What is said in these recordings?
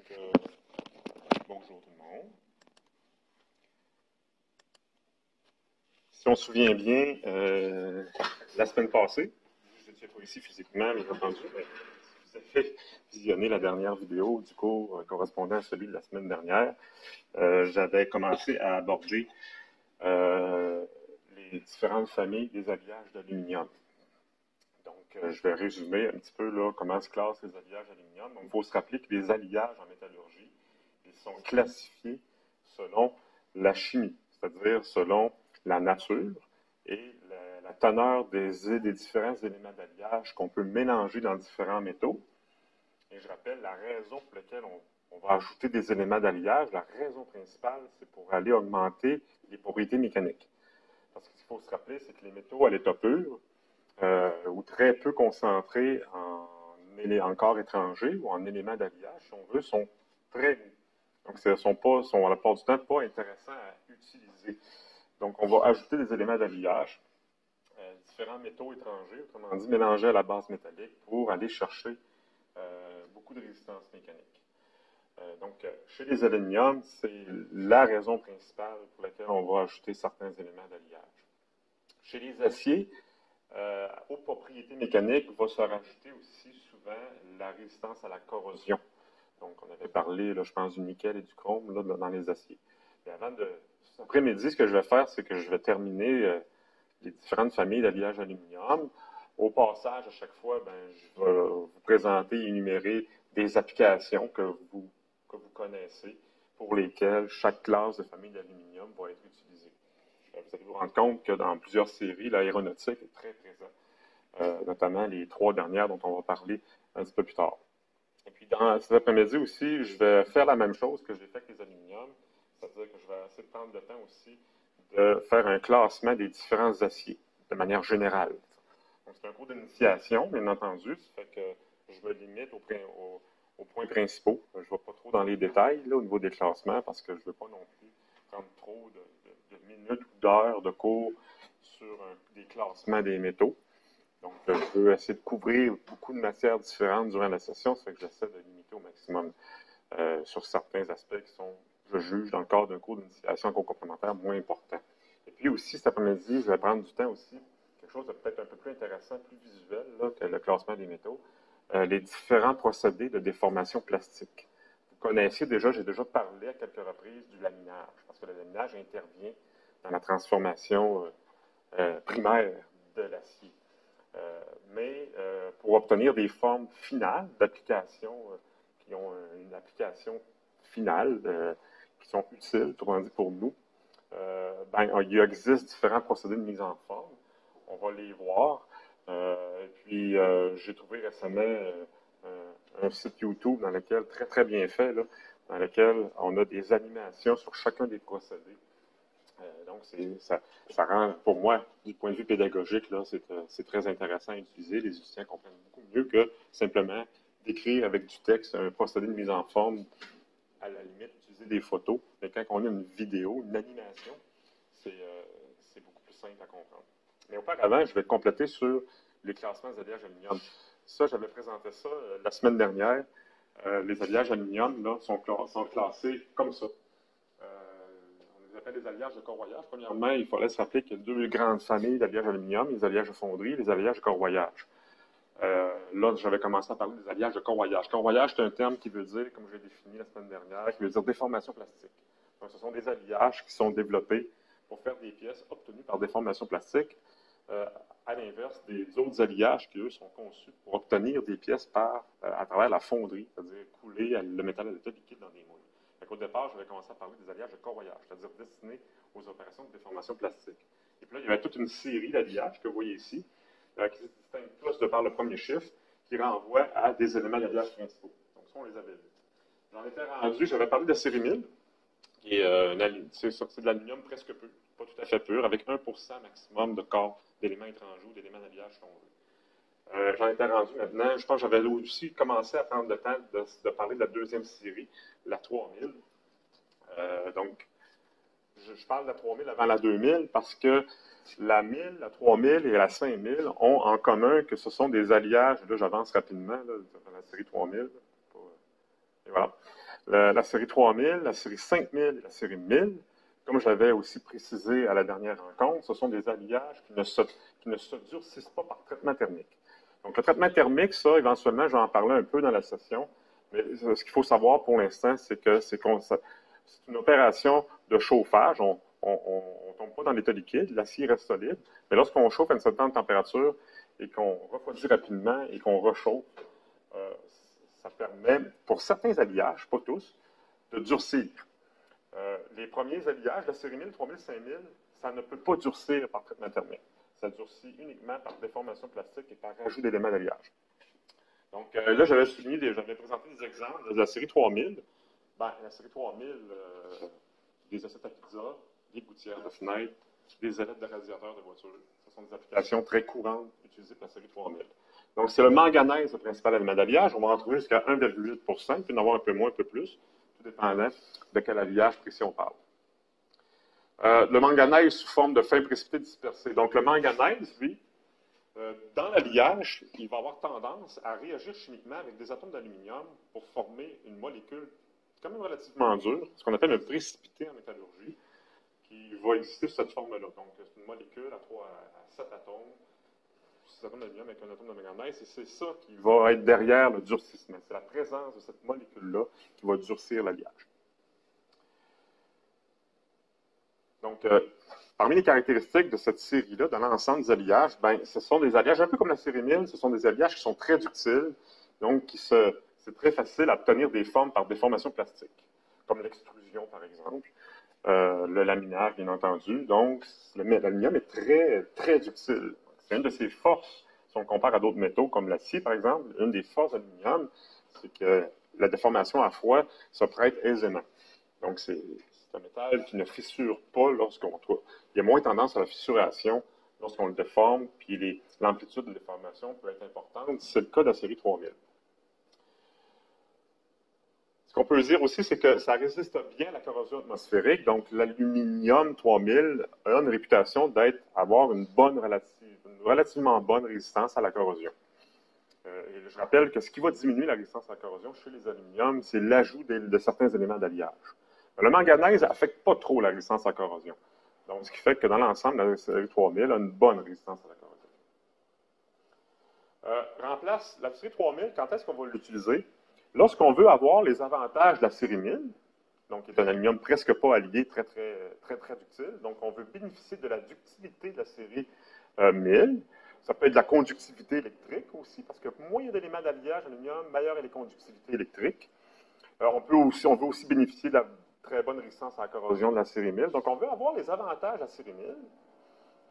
Bonjour tout le monde. Si on se souvient bien, la semaine passée, je n'étais pas ici physiquement, bien entendu, mais si vous avez visionné la dernière vidéo du cours correspondant à celui de la semaine dernière, j'avais commencé à aborder les différentes familles des alliages d'aluminium. Donc, je vais résumer un petit peu là, comment se classent les alliages d'aluminium. Donc, il faut se rappeler que les alliages en métallurgie, ils sont classifiés selon la chimie, c'est-à-dire selon la nature et la teneur des différents éléments d'alliage qu'on peut mélanger dans différents métaux. Et je rappelle, la raison pour laquelle on va ajouter des éléments d'alliage, la raison principale, c'est pour aller augmenter les propriétés mécaniques. Parce qu'il faut se rappeler, c'est que les métaux à l'état pur, ou très peu concentrés en corps étranger ou en éléments d'alliage, si on veut, sont très doux. Donc, ce sont à la plupart du temps pas intéressants à utiliser. Donc, on va ajouter des éléments d'alliage, différents métaux étrangers, autrement dit, mélangés à la base métallique pour aller chercher beaucoup de résistance mécanique. Donc, chez les aluminiums, c'est la raison principale pour laquelle on va ajouter certains éléments d'alliage. Chez les aciers, aux propriétés mécaniques va se rajouter aussi souvent la résistance à la corrosion. Donc, on avait parlé, là, je pense, du nickel et du chrome là, dans les aciers. Et avant de cet après-midi, ce que je vais faire, c'est que je vais terminer les différentes familles d'alliage aluminium. Au passage, à chaque fois, je vais vous présenter et énumérer des applications que vous connaissez pour lesquelles chaque classe de famille d'aluminium va être utilisée. Vous allez vous rendre compte que dans plusieurs séries, l'aéronautique est très présente, notamment les 3 dernières dont on va parler un petit peu plus tard. Et puis, dans cet après-midi aussi, je vais faire la même chose que j'ai fait avec les aluminiums, c'est-à-dire que je vais essayer de prendre le temps aussi de faire un classement des différents aciers, de manière générale. Donc, c'est un cours d'initiation, bien entendu, ça fait que je me limite aux points principaux. Je ne vais pas trop dans les détails là, au niveau des classements, parce que je ne veux pas non plus prendre trop de minutes ou d'heures de cours sur des classements des métaux. Donc, je veux essayer de couvrir beaucoup de matières différentes durant la session, ça fait que j'essaie de limiter au maximum sur certains aspects qui sont, je juge, dans le cadre d'un cours d'initiation en cours complémentaire, moins importants. Et puis aussi, cet après-midi, je vais prendre du temps aussi, quelque chose de peut-être un peu plus intéressant, plus visuel là, que le classement des métaux, les différents procédés de déformation plastique. Vous connaissez déjà, j'ai déjà parlé à quelques reprises du laminage, parce que le laminage intervient dans la transformation primaire de l'acier. Mais pour obtenir des formes finales d'application qui ont une application finale, qui sont utiles, autrement dit pour nous, il existe différents procédés de mise en forme. On va les voir. Puis, j'ai trouvé récemment un site YouTube dans lequel, très très bien fait, là, dans lequel on a des animations sur chacun des procédés. Donc, ça rend, pour moi, du point de vue pédagogique, c'est très intéressant à utiliser. Les étudiants comprennent beaucoup mieux que simplement d'écrire avec du texte un procédé de mise en forme, à la limite, utiliser des photos. Mais quand on a une vidéo, une animation, c'est beaucoup plus simple à comprendre. Mais auparavant, je vais compléter sur les classements des alliages aluminium. Ça, j'avais présenté ça la semaine dernière. Les alliages aluminium là, sont classés comme ça. On les appelle les alliages de corroyage. Premièrement, il fallait se rappeler qu'il y a 2 grandes familles d'alliages aluminium, les alliages de fonderie et les alliages de corroyage. Là, j'avais commencé à parler des alliages de corroyage. Corroyage, c'est un terme qui veut dire, comme j'ai défini la semaine dernière, qui veut dire déformation plastique. Donc, ce sont des alliages qui sont développés pour faire des pièces obtenues par déformation plastique, à l'inverse des autres alliages qui, eux, sont conçus pour obtenir des pièces à travers la fonderie, c'est-à-dire couler le métal à l'état liquide dans des moules. Au départ, j'avais commencé à parler des alliages de corroyage, c'est-à-dire destinés aux opérations de déformation plastique. Et puis là, il y avait toute une série d'alliages que vous voyez ici, qui se distinguent tous de par le premier chiffre, qui renvoient à des éléments d'alliage principaux. Donc, ça, on les avait vus. J'en étais rendu, j'avais parlé de cérémide, qui est c'est de l'aluminium presque pur, pas tout à fait pur, avec 1% maximum de corps d'éléments étrangers ou d'éléments d'alliage, si on veut. J'en étais rendu maintenant, je pense que j'avais aussi commencé à prendre le temps de parler de la deuxième série, la 3000. Donc, je parle de la 3000 avant la 2000 parce que la 1000, la 3000 et la 5000 ont en commun que ce sont des alliages, là j'avance rapidement, là, dans la série 3000, et voilà, la série 3000, la série 5000 et la série 1000, comme j'avais aussi précisé à la dernière rencontre, ce sont des alliages qui ne se durcissent pas par traitement thermique. Donc, le traitement thermique, ça, éventuellement, je vais en parler un peu dans la session, mais ce qu'il faut savoir pour l'instant, c'est que c'est une opération de chauffage. On ne tombe pas dans l'état liquide, l'acier reste solide, mais lorsqu'on chauffe à une certaine température et qu'on refroidit rapidement et qu'on rechauffe, ça permet, pour certains alliages, pas tous, de durcir. Les premiers alliages, la série 1000, 3000, 5000, ça ne peut pas durcir par traitement thermique. Ça durcit uniquement par déformation plastique et par ajout d'éléments d'alliage. Donc là, j'avais présenté des exemples de la série 3000. Ben, la série 3000, des assiettes à pizza, des gouttières de fenêtres, des ailettes de radiateurs de voitures. Ce sont des applications très courantes utilisées par la série 3000. Donc, c'est le manganèse le principal élément d'alliage. On va en trouver jusqu'à 1,8 %. Il peut y en avoir un peu moins, un peu plus, tout dépendant de quel alliage précis on parle. Le manganèse sous forme de feuilles précipitées dispersées. Donc, le manganèse, lui, dans l'alliage, il va avoir tendance à réagir chimiquement avec des atomes d'aluminium pour former une molécule quand même relativement dure, ce qu'on appelle un précipité en métallurgie, qui va exister sous cette forme-là. Donc, c'est une molécule à 7 atomes, 6 atomes d'aluminium avec un atome de manganèse, et c'est ça qui va être derrière le durcissement. C'est la présence de cette molécule-là qui va durcir l'alliage. Donc, parmi les caractéristiques de cette série-là, dans l'ensemble des alliages, ben, ce sont des alliages, un peu comme la série 1000, ce sont des alliages qui sont très ductiles, donc c'est très facile à obtenir des formes par déformation plastique, comme l'extrusion, par exemple, le laminage, bien entendu. Donc, l'aluminium est très, très ductile. C'est une de ses forces, si on compare à d'autres métaux, comme l'acier, par exemple. Une des forces de l'aluminium, c'est que la déformation à froid se prête aisément. Donc, c'est un métal qui ne fissure pas lorsqu'on... Il y a moins tendance à la fissuration lorsqu'on le déforme, puis l'amplitude de déformation peut être importante. C'est le cas de la série 3000. Ce qu'on peut dire aussi, c'est que ça résiste bien à la corrosion atmosphérique. Donc, l'aluminium 3000 a une réputation d'avoir une relativement bonne résistance à la corrosion. Et je rappelle que ce qui va diminuer la résistance à la corrosion chez les aluminiums, c'est l'ajout de certains éléments d'alliage. Le manganèse n'affecte pas trop la résistance à la corrosion. Donc, ce qui fait que dans l'ensemble, la série 3000 a une bonne résistance à la corrosion. Remplace la série 3000, quand est-ce qu'on va l'utiliser? Lorsqu'on veut avoir les avantages de la série 1000, donc qui est un aluminium presque pas allié, très ductile, donc on veut bénéficier de la ductilité de la série 1000. Ça peut être de la conductivité électrique aussi, parce que moins il y a d'éléments d'alliage aluminium, meilleure est la conductivité électrique. On veut aussi bénéficier de la très bonne résistance à la corrosion de la série 1000. Donc, on veut avoir les avantages de la série 1000,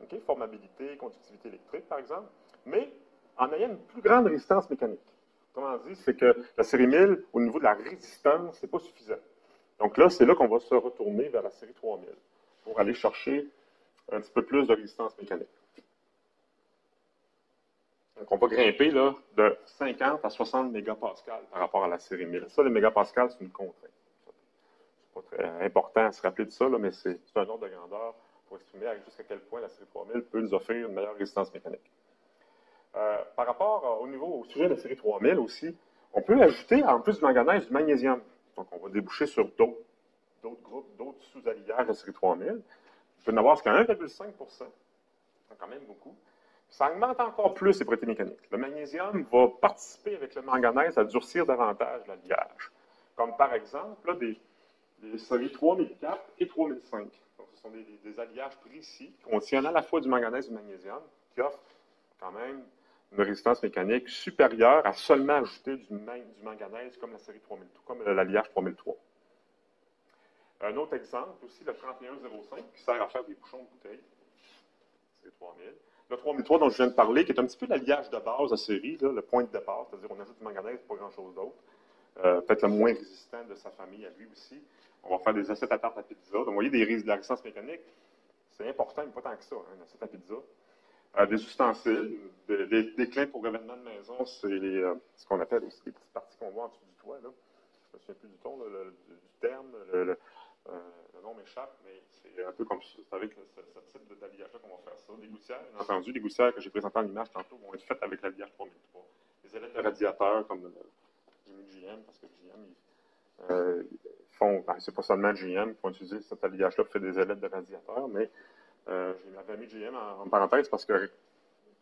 okay, formabilité, conductivité électrique, par exemple, mais en ayant une plus grande résistance mécanique. Autrement dit, c'est que la série 1000, au niveau de la résistance, c'est pas suffisant. Donc là, c'est là qu'on va se retourner vers la série 3000 pour aller chercher un petit peu plus de résistance mécanique. Donc, on va grimper là, de 50 à 60 mégapascales par rapport à la série 1000. Ça, les mégapascales, c'est une contrainte. C'est pas très important à se rappeler de ça, là, mais c'est un ordre de grandeur pour exprimer jusqu'à quel point la série 3000 peut nous offrir une meilleure résistance mécanique. Par rapport au sujet de la série 3000 aussi, on peut ajouter, en plus du manganèse, du magnésium. Donc, on va déboucher sur d'autres groupes, d'autres sous-alliages de la série 3000. Il peut en avoir jusqu'à 1,5 %. C'est quand même beaucoup. Ça augmente encore plus les propriétés mécaniques. Le magnésium va participer avec le manganèse à durcir davantage l'alliage. Comme par exemple, là, des séries 3004 et 3005. Donc, ce sont des alliages précis qui contiennent à la fois du manganèse et du magnésium, qui offrent quand même une résistance mécanique supérieure à seulement ajouter du manganèse comme la série 3000, comme l'alliage 3003. Un autre exemple, aussi le 3105, qui sert à faire des bouchons de bouteilles. C'est 3000. Le 3003 dont je viens de parler, qui est un petit peu l'alliage de base de la série, là, le point de départ, c'est-à-dire on ajoute du manganèse, pas grand-chose d'autre. Peut-être le moins résistant de sa famille à lui aussi. On va faire des assiettes à tarte à pizza. Donc, vous voyez, de la résistance mécanique, c'est important, mais pas tant que ça, hein, une assiette à pizza. Des ustensiles, des clins pour revêtement de maison, c'est ce qu'on appelle aussi les petites parties qu'on voit en dessous du toit. Là. Je ne me souviens plus du ton, du terme, le nom m'échappe, mais c'est un peu comme c'est avec ce type d'alliage-là qu'on va faire ça. Des gouttières, bien entendu, les gouttières que j'ai présentées en image tantôt vont être faites avec l'alliage 3003. Les ailettes de radiateur, comme j'ai mis GM, parce que GM, c'est pas seulement GM qui vont utiliser cet alliage-là pour faire des ailettes de radiateurs, mais j'avais mis GM en parenthèse parce que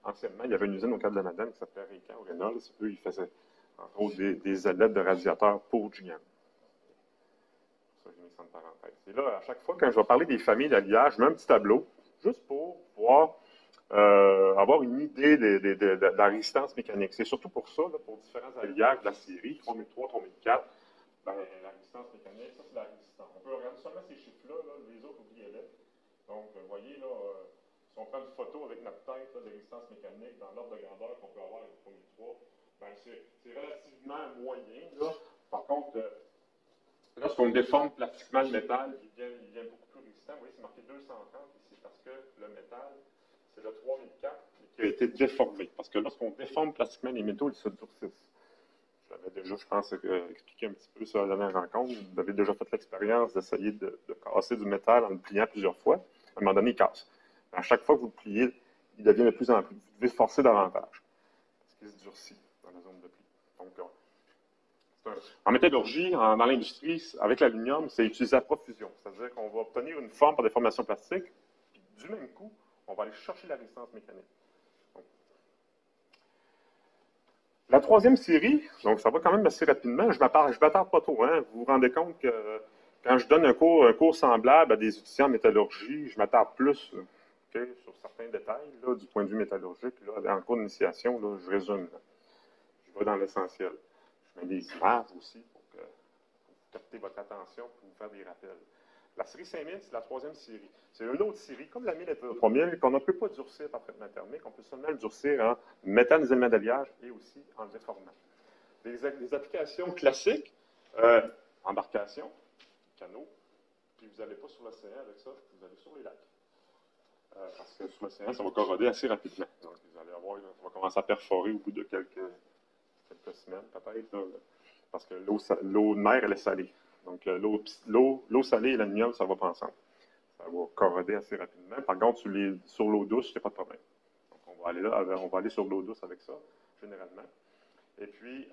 anciennement, il y avait une usine au Cap de la Madeleine qui s'appelait Récan ou Reynolds. Eux, ils faisaient entre autres des ailettes de radiateurs pour GM. Ça, j'ai mis ça en parenthèse. Et là, à chaque fois, quand je vais parler des familles d'alliages, je mets un petit tableau, juste pour pouvoir avoir une idée de la résistance mécanique. C'est surtout pour ça, là, pour différents alliages de la série, 3003, 3004, ben, la résistance mécanique, ça c'est la résistance. On peut regarder seulement ces chiffres-là, là, les autres, oubliez-les. Donc, vous voyez, là, si on prend une photo avec notre tête là, de résistance mécanique dans l'ordre de grandeur qu'on peut avoir avec le 3003, ben, c'est relativement moyen. Là. Par contre, lorsqu'on déforme plastiquement le métal, il devient beaucoup plus résistant. Vous voyez, c'est marqué 230 ici parce que le métal, c'est le 3004 qui a été déformé. Parce que lorsqu'on déforme plastiquement les métaux, ils se durcissent. Je l'avais déjà, je pense, expliqué un petit peu sur la dernière rencontre. Vous avez déjà fait l'expérience d'essayer de casser du métal en le pliant plusieurs fois. À un moment donné, il casse. À chaque fois que vous le pliez, il devient de plus en plus. Vous devez forcer davantage. Parce qu'il se durcit dans la zone de pli. Donc, en métallurgie, dans l'industrie, avec l'aluminium, c'est utilisé à profusion. C'est-à-dire qu'on va obtenir une forme par déformation plastique, puis du même coup, on va aller chercher la résistance mécanique. Donc, la troisième série, donc ça va quand même assez rapidement, je ne m'attarde pas trop. Hein. Vous vous rendez compte que quand je donne un cours semblable à des étudiants en métallurgie, je m'attarde plus sur certains détails là, du point de vue métallurgique. Là, en cours d'initiation, je résume. Là. Je vais dans l'essentiel. Je mets des images aussi pour capter votre attention pour vous faire des rappels. La série 5000, c'est la troisième série. C'est une autre série, comme la 1000 et la 3000, qu'on ne peut pas durcir par traitement thermique, on peut seulement le durcir en mettant des éléments d'alliage et aussi en le déformant. Des applications classiques, embarcation, canot, puis vous n'allez pas sur l'océan avec ça, vous allez sur les lacs. Parce que sur l'océan, ça va corroder assez rapidement. Donc, vous allez avoir, ça va commencer à perforer au bout de quelques semaines, peut-être, parce que l'eau de mer, elle est salée. Donc, l'eau salée et l'aluminium, ça ne va pas ensemble. Ça va corroder assez rapidement. Par contre, sur l'eau douce, il n'y a pas de problème. Donc, on va aller sur l'eau douce avec ça, généralement. Et puis,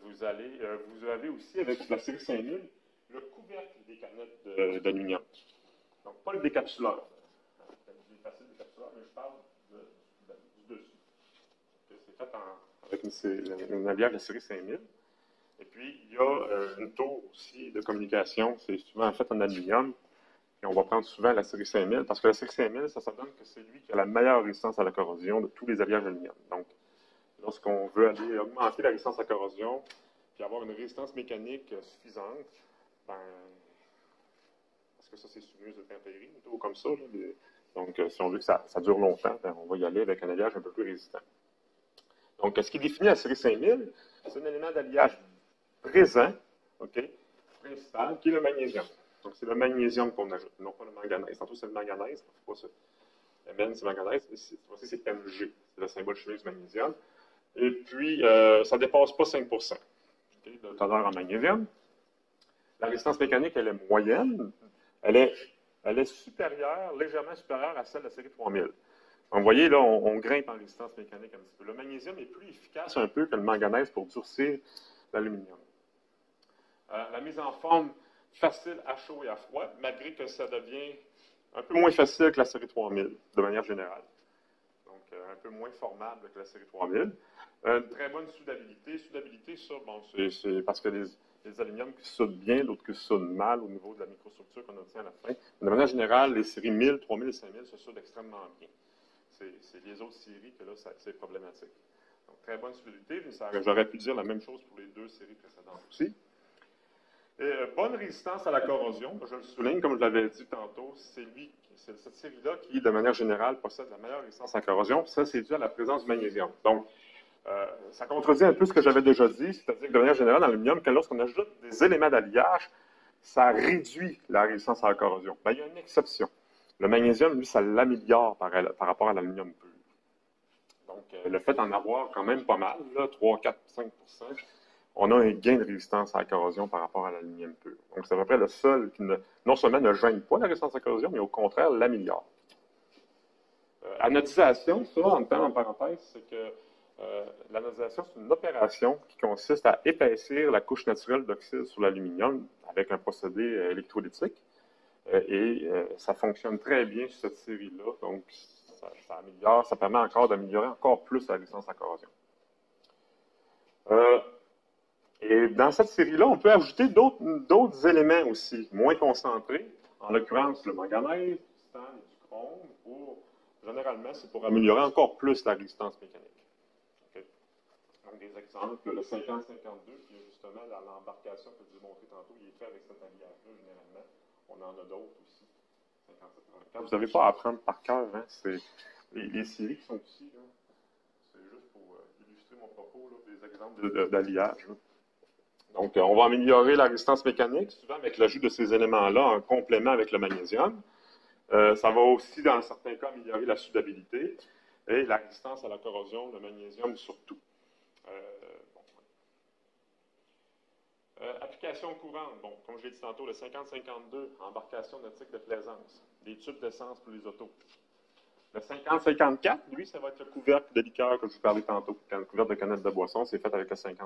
vous avez aussi, avec la série 5000, le couvercle des canettes d'aluminium. Donc, pas le décapsuleur. C'est facile, le décapsuleur, mais je parle du dessus. C'est fait avec une alliage de la série 5000. Et puis, il y a une tour aussi de communication. C'est souvent fait en aluminium. Et on va prendre souvent la série 5000 parce que la série 5000, ça donne que c'est lui qui a la meilleure résistance à la corrosion de tous les alliages d'aluminium. Donc, lorsqu'on veut aller augmenter la résistance à la corrosion puis avoir une résistance mécanique suffisante, ben, parce que ça, c'est sous muse de quincaillerie, une tour comme ça. Là, donc, si on veut que ça dure longtemps, ben, on va y aller avec un alliage un peu plus résistant. Donc, ce qui définit la série 5000, c'est un élément d'alliage présent, principal, qui est le magnésium. Donc, c'est le magnésium qu'on ajoute, non pas le manganèse. Tantôt, c'est le manganèse, c'est pas ça. Mn, c'est manganèse, c'est Mg, c'est le symbole chimique du magnésium. Et puis, ça ne dépasse pas 5% de teneur en magnésium. La résistance mécanique, elle est moyenne. Elle est supérieure, légèrement supérieure à celle de la série 3000. Donc, vous voyez, là, on grimpe en résistance mécanique un petit peu. Le magnésium est plus efficace un peu que le manganèse pour durcir l'aluminium. La mise en forme facile à chaud et à froid, malgré que ça devient un peu moins facile que la série 3000, de manière générale. Donc, un peu moins formable que la série 3000. Une très bonne soudabilité. Soudabilité, ça, bon, c'est parce que les aluminiums qui soudent bien, d'autres qui soudent mal au niveau de la microstructure qu'on obtient à la fin. De manière générale, les séries 1000, 3000 et 5000 se soudent extrêmement bien. C'est les autres séries que là, c'est problématique. Donc, très bonne soudabilité. J'aurais pu dire la même chose pour les deux séries précédentes aussi. Et, bonne résistance à la corrosion. Je le souligne, comme je l'avais dit tantôt, c'est cette série-là qui, de manière générale, possède la meilleure résistance à la corrosion. Ça, c'est dû à la présence du magnésium. Donc, ça contredit un peu ce que j'avais déjà dit, c'est-à-dire que de manière générale, dans l'aluminium, lorsqu'on ajoute des éléments d'alliage, ça réduit la résistance à la corrosion. Ben, il y a une exception. Le magnésium, lui, ça l'améliore par rapport à l'aluminium pur. Donc, le fait d'en avoir quand même pas mal, là, 3, 4, 5 on a un gain de résistance à la corrosion par rapport à l'aluminium pur. Donc, c'est à peu près le seul qui non seulement ne gêne pas la résistance à la corrosion, mais au contraire l'améliore. Anodisation, ça, en parenthèse, c'est que L'anodisation, c'est une opération qui consiste à épaissir la couche naturelle d'oxyde sur l'aluminium avec un procédé électrolytique. Ça fonctionne très bien sur cette série-là. Donc, ça améliore, ça permet encore d'améliorer encore plus la résistance à corrosion. Et dans cette série-là, on peut ajouter d'autres éléments aussi, moins concentrés. En l'occurrence, le manganèse, du titane et du chrome. Généralement, c'est pour améliorer encore plus la résistance mécanique. Okay. Donc, des exemples, le 50-52, qui est justement l'embarcation que je vous ai montré tantôt, il est fait avec cet alliage-là, généralement. On en a d'autres aussi. 57-34. Vous n'avez pas à apprendre par cœur, hein? C'est les séries qui sont ici, là. C'est juste pour illustrer mon propos, là, des exemples d'alliage. Donc, on va améliorer la résistance mécanique, souvent avec l'ajout de ces éléments-là en complément avec le magnésium. Ça va aussi, dans certains cas, améliorer la soudabilité et la résistance à la corrosion, le magnésium surtout. Application courante, bon, comme je l'ai dit tantôt, le 50-52, embarcation nautique de plaisance, des tubes d'essence pour les autos. Le 50-54, lui, ça va être le couvercle de liqueur que je vous parlais tantôt. Le couvercle de canette de boisson, c'est fait avec le 50-54.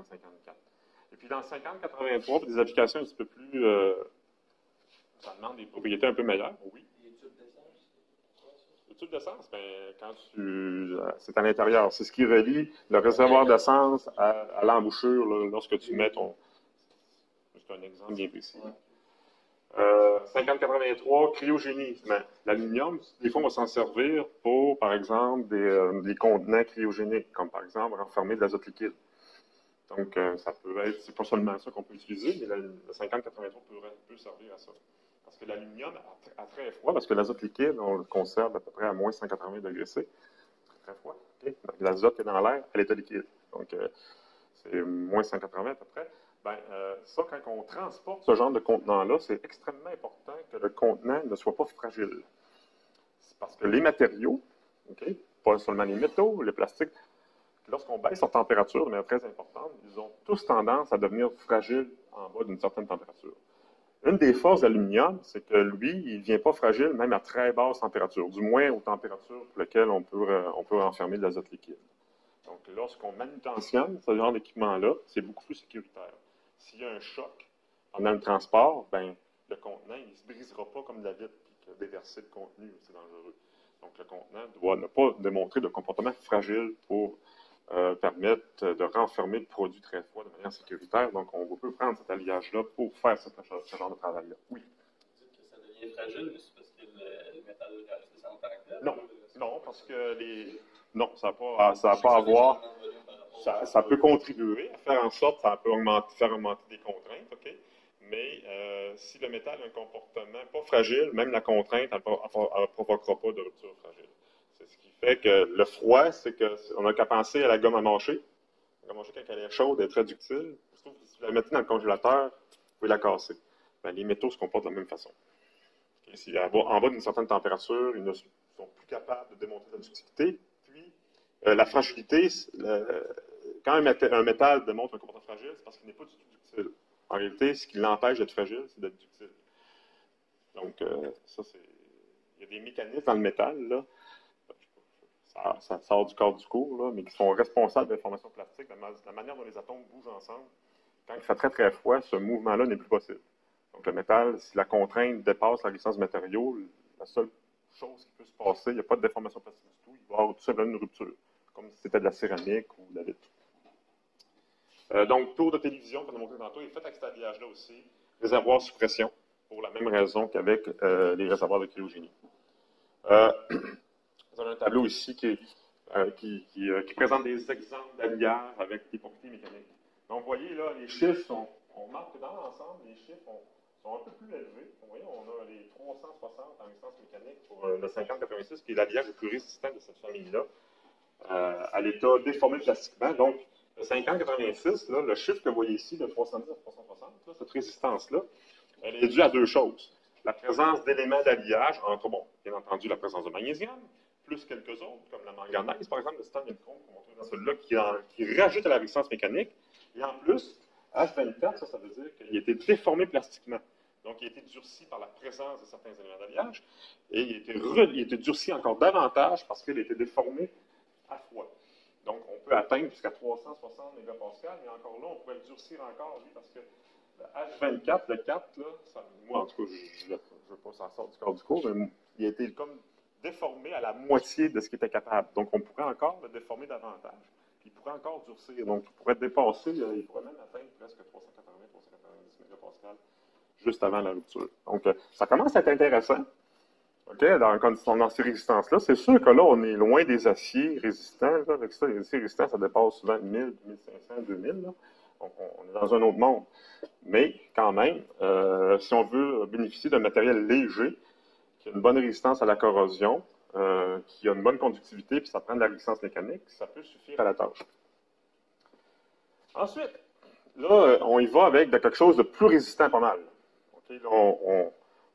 Et puis dans le 50-83, pour des applications un petit peu plus... ça demande des propriétés un peu meilleures, oui. Les tubes d'essence? Les tubes d'essence, ben, quand c'est à l'intérieur. C'est ce qui relie le réservoir d'essence à l'embouchure lorsque tu mets ton... C'est un exemple bien précis. 50-83, cryogénie. Ben, l'aluminium, des fois, on va s'en servir pour, par exemple, des contenants cryogéniques, comme par exemple renfermer de l'azote liquide. Donc, ça peut être, c'est pas seulement ça qu'on peut utiliser, mais le 50-83 peut servir à ça. Parce que l'aluminium a très froid, parce que l'azote liquide, on le conserve à peu près à moins 180 degrés C. Très froid. Okay? L'azote qui est dans l'air, à l'état liquide. Donc, c'est moins 180 à peu près. Ben, ça, quand on transporte ce genre de contenant-là, c'est extrêmement important que le contenant ne soit pas fragile. C'est parce que les matériaux, okay, pas seulement les métaux, les plastiques, lorsqu'on baisse leur température de manière très importante, ils ont tous tendance à devenir fragiles en bas d'une certaine température. Une des forces de l'aluminium, c'est que lui, il ne devient pas fragile même à très basse température, du moins aux températures pour lesquelles on peut enfermer de l'azote liquide. Donc, lorsqu'on manutentionne ce genre d'équipement-là, c'est beaucoup plus sécuritaire. S'il y a un choc pendant le transport, ben, le contenant, il ne se brisera pas comme de la vitre, puis que déverser le contenu, c'est dangereux. Donc, le contenant doit ne pas démontrer de comportement fragile pour permettre de renfermer le produit très froid de manière sécuritaire. Donc, on peut prendre cet alliage-là pour faire ce genre de travail-là. Oui. Vous dites que ça devient fragile, mais c'est parce que le métal reste en tant que tel? Non, non, parce que non, ça n'a pas à avoir... Ça peut contribuer à faire en sorte, ça peut faire augmenter des contraintes, OK? Mais si le métal a un comportement pas fragile, même la contrainte, elle ne provoquera pas de rupture fragile. C'est ce qui fait que le froid, c'est qu'on n'a qu'à penser à la gomme à mâcher. La gomme à mâcher, quand elle est chaude, elle est très ductile. Si vous la mettez dans le congélateur, vous pouvez la casser. Ben, les métaux se comportent de la même façon. Okay? Si en bas d'une certaine température, ils ne sont plus capables de démontrer la ductilité. Puis, la fragilité, quand un métal démontre un comportement fragile, c'est parce qu'il n'est pas du tout ductile. En réalité, ce qui l'empêche d'être fragile, c'est d'être ductile. Donc, ça, c'est... Il y a des mécanismes dans le métal, là, ça sort du corps du cours, là, mais qui sont responsables de la formation plastique, de la manière dont les atomes bougent ensemble. Quand il fait très, très froid, ce mouvement-là n'est plus possible. Donc, le métal, si la contrainte dépasse la résistance du matériau, la seule chose qui peut se passer, il n'y a pas de déformation plastique du tout, il va y avoir tout simplement une rupture, comme si c'était de la céramique ou de la vitre. Donc, tour de télévision, qu'on a montré tantôt, est fait avec cet habillage-là aussi. Réservoir sous pression, pour la même raison qu'avec les réservoirs de cryogénie. Vous avez un tableau ici qui présente des exemples d'habillage avec des propriétés mécaniques. Donc, vous voyez, là, les chiffres on marque que dans l'ensemble, les chiffres sont un peu plus élevés. Vous voyez, on a les 360 en résistance mécanique pour le 50-86, qui est l'habillage le plus résistant de cette famille-là, à l'état déformé plastiquement. Donc, le 50-86, le chiffre que vous voyez ici, de 310 à 360, là, cette résistance-là, elle est due à deux choses. La présence d'éléments d'alliage, entre, bon, bien entendu, la présence de magnésium, plus quelques autres, comme la manganèse, par exemple, le titane et le chrome qu'on montre dans celui-là, qui rajoute à la résistance mécanique. Et en plus, H24, ça veut dire qu'il a été déformé plastiquement. Donc, il a été durci par la présence de certains éléments d'alliage, et il a été durci encore davantage parce qu'il a été déformé à froid. Donc, on peut atteindre jusqu'à 360 mégapascals, mais encore là, on pourrait le durcir encore, lui, parce que le H24, le 4, là, moi, en tout cas, je ne veux pas s'en sortir du corps du cours, mais il a été comme déformé à la moitié de ce qu'il était capable. Donc, on pourrait encore le déformer davantage. Puis, il pourrait encore durcir. Donc, il pourrait dépasser, il pourrait même atteindre presque 380-390 mégapascals juste avant la rupture. Donc, ça commence à être intéressant. OK, dans ces résistances-là, c'est sûr que là, on est loin des aciers résistants. Là. Avec ça, les aciers résistants, ça dépasse souvent 1000, 1500, 2000. Là. Donc, on est dans un autre monde. Mais, quand même, si on veut bénéficier d'un matériel léger, qui a une bonne résistance à la corrosion, qui a une bonne conductivité, puis ça prend de la résistance mécanique, ça peut suffire à la tâche. Ensuite, là, on y va avec quelque chose de plus résistant pas mal. Okay, là,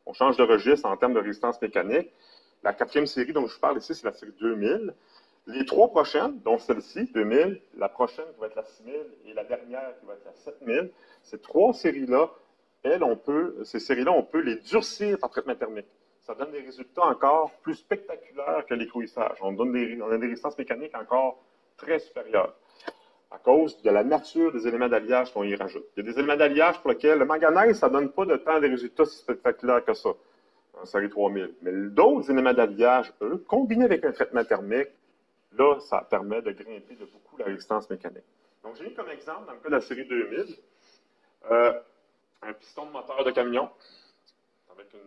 on change de registre en termes de résistance mécanique. La 4e série dont je vous parle ici, c'est la série 2000. Les 3 prochaines, dont celle-ci, 2000, la prochaine qui va être la 6000 et la dernière qui va être la 7000, ces 3 séries-là, ces séries-là, on peut les durcir par traitement thermique. Ça donne des résultats encore plus spectaculaires que l'écrouissage. On a des résistances mécaniques encore très supérieures à cause de la nature des éléments d'alliage qu'on y rajoute. Il y a des éléments d'alliage pour lesquels le manganèse, ça ne donne pas de temps des résultats si spectaculaires que ça, en série 3000. Mais d'autres éléments d'alliage, eux, combinés avec un traitement thermique, là, ça permet de grimper de beaucoup la résistance mécanique. Donc, j'ai mis comme exemple, dans le cas de la série 2000, un piston de moteur de camion, avec un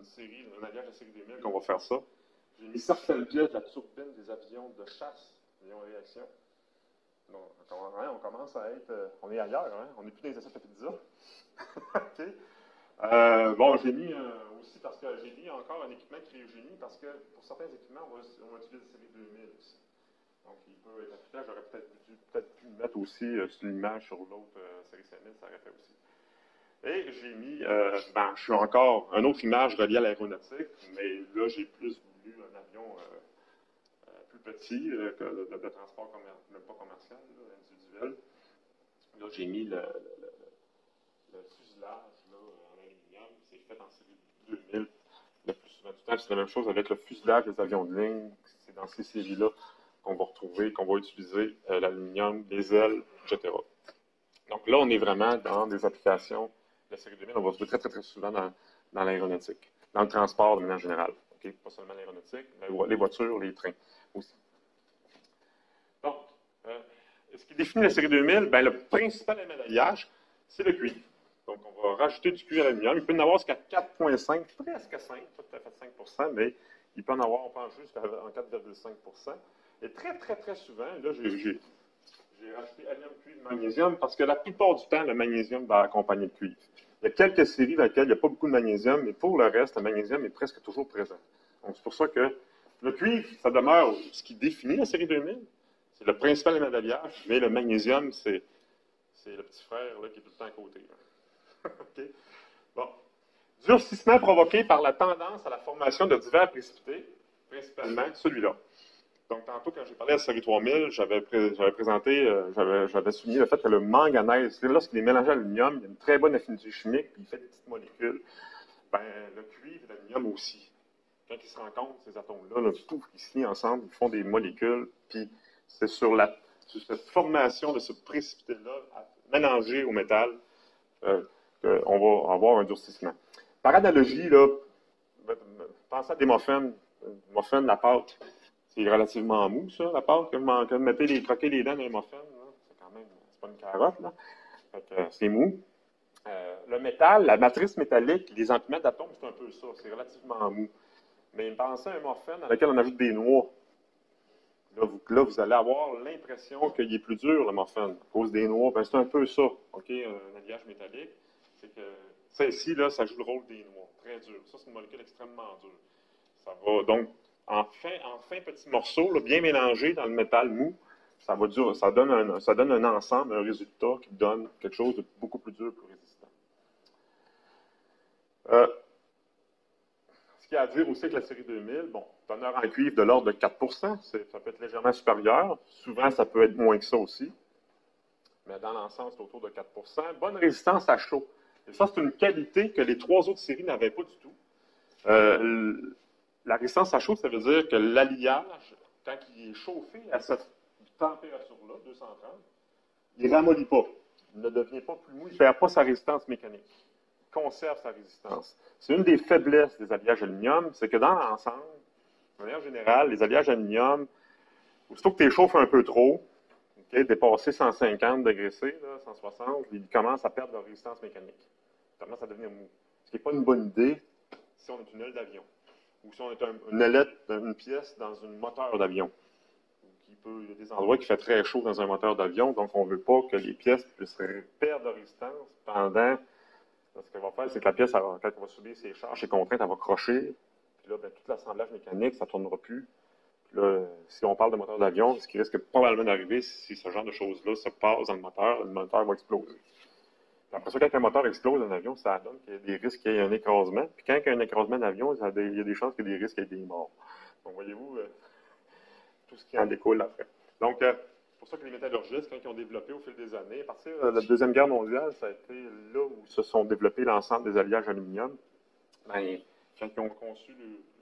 alliage de la série 2000 qu'on va faire ça. J'ai mis certaines pièces de la turbine des avions de chasse, avions réaction. Donc, on commence à être... on est ailleurs, hein? On n'est plus dans les essais de pizza. OK. Bon, j'ai mis aussi, parce que j'ai mis encore un équipement cryogénie, parce que pour certains équipements, on va utiliser la série 2000 aussi. Donc, il peut être affûté. J'aurais peut-être pu le mettre aussi sur l'image sur l'autre série 5000, ça aurait fait aussi. Et j'ai mis, je suis encore une autre image reliée à l'aéronautique, mais là, j'ai plus voulu un avion plus petit que de transport pas commercial, là, individuel. Là, j'ai mis le fuselage là, en aluminium, c'est fait en série 2000. Le plus souvent du temps, c'est la même chose avec le fuselage des avions de ligne. C'est dans ces séries-là qu'on va retrouver, qu'on va utiliser l'aluminium, les ailes, etc. Donc là, on est vraiment dans des applications de la série 2000. On va se trouver très, très souvent dans l'aéronautique, dans le transport de manière générale. Okay? Pas seulement l'aéronautique, mais les voitures, les trains aussi. Donc, ce qui définit la série 2000, le principal élément d'alliage, c'est le cuivre. Donc, on va rajouter du cuivre à l'aluminium. Il peut en avoir jusqu'à 4,5, presque 5, pas tout à fait 5%, mais il peut en avoir, on pense, jusqu'à 4,5%. Et très, très, très souvent, là, j'ai rajouté aluminium, cuivre, magnésium, parce que la plupart du temps, le magnésium va accompagner le cuivre. Il y a quelques séries dans lesquelles il n'y a pas beaucoup de magnésium, mais pour le reste, le magnésium est presque toujours présent. Donc, c'est pour ça que le cuivre, ça demeure ce qui définit la série 2000. C'est le principal élément d'alliage, mais le magnésium, c'est le petit frère là, qui est tout le temps à côté. Okay. Bon. Durcissement provoqué par la tendance à la formation de divers précipités, principalement celui-là. Donc, tantôt, quand j'ai parlé de la série 3000, j'avais souligné le fait que le manganèse, lorsqu'il est mélangé à l'aluminium, il y a une très bonne affinité chimique, puis il fait des petites molécules. Le cuivre et l'aluminium aussi. Quand ils se rencontrent, ces atomes-là, pouf, ils se lient ensemble, ils font des molécules, puis c'est sur cette formation de ce précipité-là, mélangé au métal, qu'on va avoir un durcissement. Par analogie, là, pensez à des muffins. Muffin, la pâte, c'est relativement mou, ça, la pâte. Quand vous mettez croquez les dents dans les muffins, c'est quand même, c'est pas une carotte, là. C'est mou. Le métal, la matrice métallique, les empillements d'atomes, c'est un peu ça, c'est relativement mou. Mais pensez à un muffin dans lequel on ajoute des noix. Là, vous allez avoir l'impression qu'il est plus dur, le muffin, à cause des noix. C'est un peu ça, OK, un alliage métallique. C'est que ça ici, là, ça joue le rôle des noix, très dur. Ça, c'est une molécule extrêmement dure. Ça va, donc, en fin petit morceau, là, bien mélangé dans le métal mou, ça donne un ensemble, un résultat qui donne quelque chose de beaucoup plus dur, plus résistant. Ce qu'il y a à dire aussi avec la série 2000, teneur en cuivre de l'ordre de 4%, ça peut être légèrement supérieur. Souvent, ça peut être moins que ça aussi. Mais dans l'ensemble, c'est autour de 4%. Bonne résistance à chaud. Et ça, c'est une qualité que les 3 autres séries n'avaient pas du tout. La résistance à chaud, ça veut dire que l'alliage, quand il est chauffé à cette température-là, 230, il ne ramollit pas. Il ne devient pas plus mou, il ne perd pas sa résistance mécanique. Il conserve sa résistance. C'est une des faiblesses des alliages aluminium, c'est que dans l'ensemble, de manière générale, les alliages aluminium, aussitôt que tu les chauffes un peu trop, okay, dépasser 150 degrés C, là, 160, ils commencent à perdre leur résistance mécanique. Ils commencent à devenir mou. Ce qui n'est pas une bonne idée si on est une aile d'avion, ou si on est une ailette, une pièce dans un moteur d'avion. Il y a des endroits qui fait très chaud dans un moteur d'avion, donc on ne veut pas que les pièces puissent perdre leur résistance pendant. Ce qu'elle va faire, c'est que la pièce, quand elle va subir ses charges, ses contraintes, elle va crocher. Puis là, ben, tout l'assemblage mécanique, ça ne tournera plus. Puis là, si on parle de moteur d'avion, ce qui risque probablement d'arriver, si ce genre de choses-là se passe dans le moteur va exploser. Puis après ça, quand un moteur explose dans un avion, ça donne qu'il y a des risques qu'il y ait un écrasement. Puis quand il y a un écrasement d'avion, il y a des chances qu'il y ait des risques qu'il y ait des morts. Donc, voyez-vous, tout ce qui en découle après. Donc, c'est pour ça que les métallurgistes, quand ils ont développé au fil des années, à partir de la Deuxième Guerre mondiale, ça a été là où se sont développés l'ensemble des alliages aluminium. Ben, quand ils ont conçu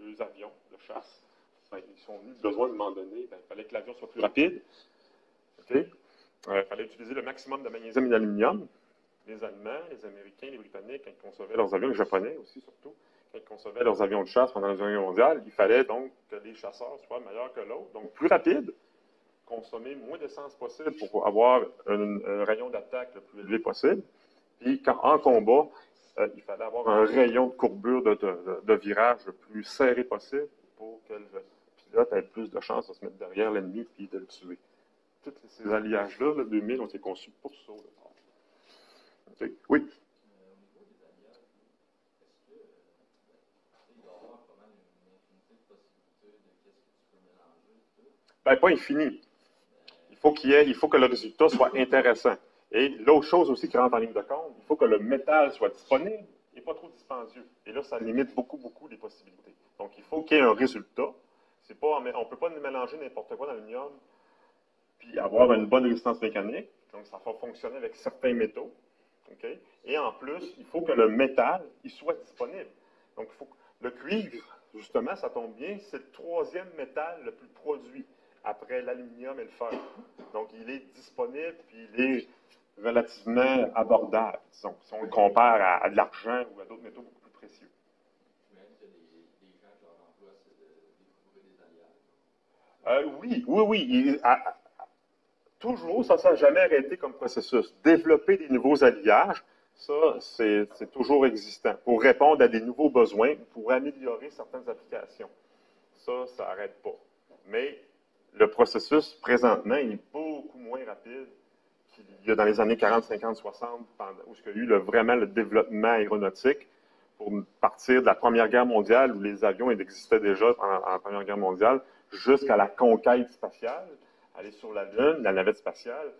les avions de chasse, ben, ils ont eu besoin de un moment donné, ben, il fallait que l'avion soit plus rapide. Okay? Il fallait utiliser le maximum de magnésium et d'aluminium. Les Allemands, les Américains, les Britanniques, quand ils concevaient leurs avions, les Japonais aussi surtout, quand ils concevaient leurs avions de chasse pendant la Deuxième Guerre mondiale, il fallait donc que les chasseurs soient meilleurs que l'autre, donc plus rapides, consommer moins d'essence possible pour avoir un rayon d'attaque le plus élevé possible. Puis en combat, il fallait avoir un rayon de courbure de virage le plus serré possible pour que le pilote ait plus de chances de se mettre derrière l'ennemi et de le tuer. Tous ces alliages-là, le 2000, ont été conçus pour ça. Okay. Oui. Au niveau des alliages, est-ce que il doit y avoir quand même une infinité de possibilités de qu'est-ce que tu peux mélanger et tout? Ben, pas infini. Il faut que le résultat soit intéressant. Et l'autre chose aussi qui rentre en ligne de compte, il faut que le métal soit disponible et pas trop dispendieux. Et là, ça limite beaucoup, beaucoup les possibilités. Donc, il faut qu'il y ait un résultat. On ne peut pas mélanger n'importe quoi dans l'aluminium puis avoir une bonne résistance mécanique. Donc, ça va fonctionner avec certains métaux. Okay? Et en plus, il faut que le métal il soit disponible. Donc, le cuivre, justement, ça tombe bien, c'est le troisième métal le plus produit après l'aluminium et le fer. Donc, il est disponible, puis il est relativement abordable, disons, si on le compare à de l'argent ou à d'autres métaux beaucoup plus précieux. J'imagine qu'il y a des gens qui leur emploi, c'est de découvrir des alliages. Oui. Toujours, ça n'a jamais arrêté comme processus. Développer des nouveaux alliages, ça, c'est toujours existant pour répondre à des nouveaux besoins ou pour améliorer certaines applications. Ça n'arrête pas. Mais le processus, présentement, il est beaucoup moins rapide qu'il y a dans les années 40, 50, 60, où il y a eu vraiment le développement aéronautique pour partir de la Première Guerre mondiale, où les avions existaient déjà en la Première Guerre mondiale, jusqu'à la conquête spatiale, aller sur la Lune, la navette spatiale.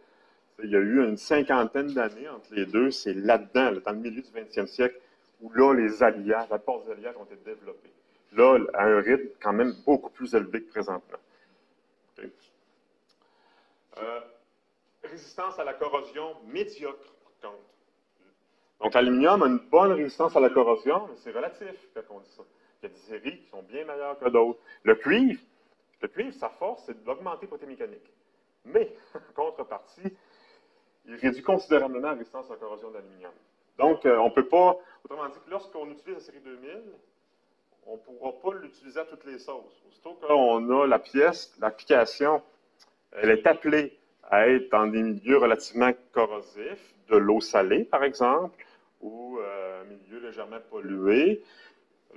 Il y a eu une cinquantaine d'années entre les deux. C'est là-dedans, dans le milieu du 20e siècle, où là, les alliages, la plupart des alliages ont été développés. Là, à un rythme quand même beaucoup plus élevé que présentement. Okay. Résistance à la corrosion médiocre, par contre. Donc, l'aluminium a une bonne résistance à la corrosion, mais c'est relatif quand on dit ça. Il y a des séries qui sont bien meilleures que d'autres. Le cuivre, sa force, c'est d'augmenter la propriété mécanique. Mais, en contrepartie, il réduit considérablement la résistance à la corrosion d'aluminium. Donc, on ne peut pas, autrement dit, que lorsqu'on utilise la série 2000, on ne pourra pas l'utiliser à toutes les sauces. Aussitôt qu'on a la pièce, l'application, elle est appelée à être dans des milieux relativement corrosifs, de l'eau salée, par exemple, ou un milieu légèrement pollué.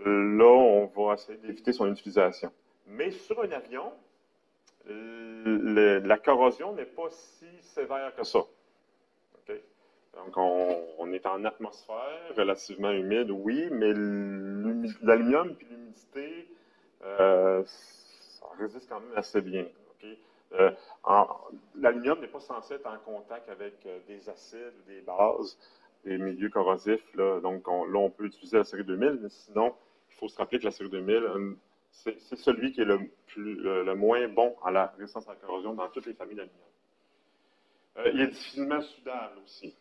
Là, on va essayer d'éviter son utilisation. Mais sur un avion, la corrosion n'est pas si sévère que ça. Okay? Donc, on est en atmosphère relativement humide, oui, mais l'aluminium et l'humidité, ça résiste quand même assez bien. Okay? L'aluminium n'est pas censé être en contact avec des acides ou des bases, des milieux corrosifs. Là. Donc, là, on peut utiliser la série 2000, mais sinon, il faut se rappeler que la série 2000, c'est celui qui est le moins bon à la résistance à la corrosion dans toutes les familles d'aluminium. Il est difficilement soudable aussi.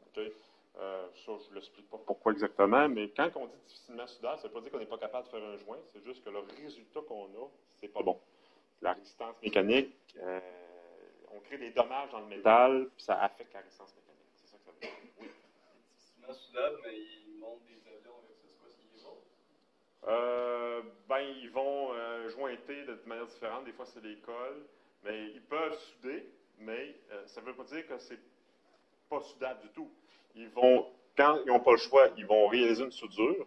Okay? Ça, je ne l'explique pas pourquoi exactement, mais quand on dit difficilement soudable, ça ne veut pas dire qu'on n'est pas capable de faire un joint, c'est juste que le résultat qu'on a, c'est pas bon. la résistance mécanique, on crée des dommages dans le métal, puis ça affecte la résistance mécanique. C'est ça que ça veut dire. Oui. Difficilement soudable, mais ils montent des avions avec ça, c'est quoi ce qu'ils vont? Ils vont jointer de manière différente. Des fois, c'est des cols, mais ils peuvent souder, mais ça ne veut pas dire que c'est pas soudable du tout. Quand ils n'ont pas le choix, ils vont réaliser une soudure,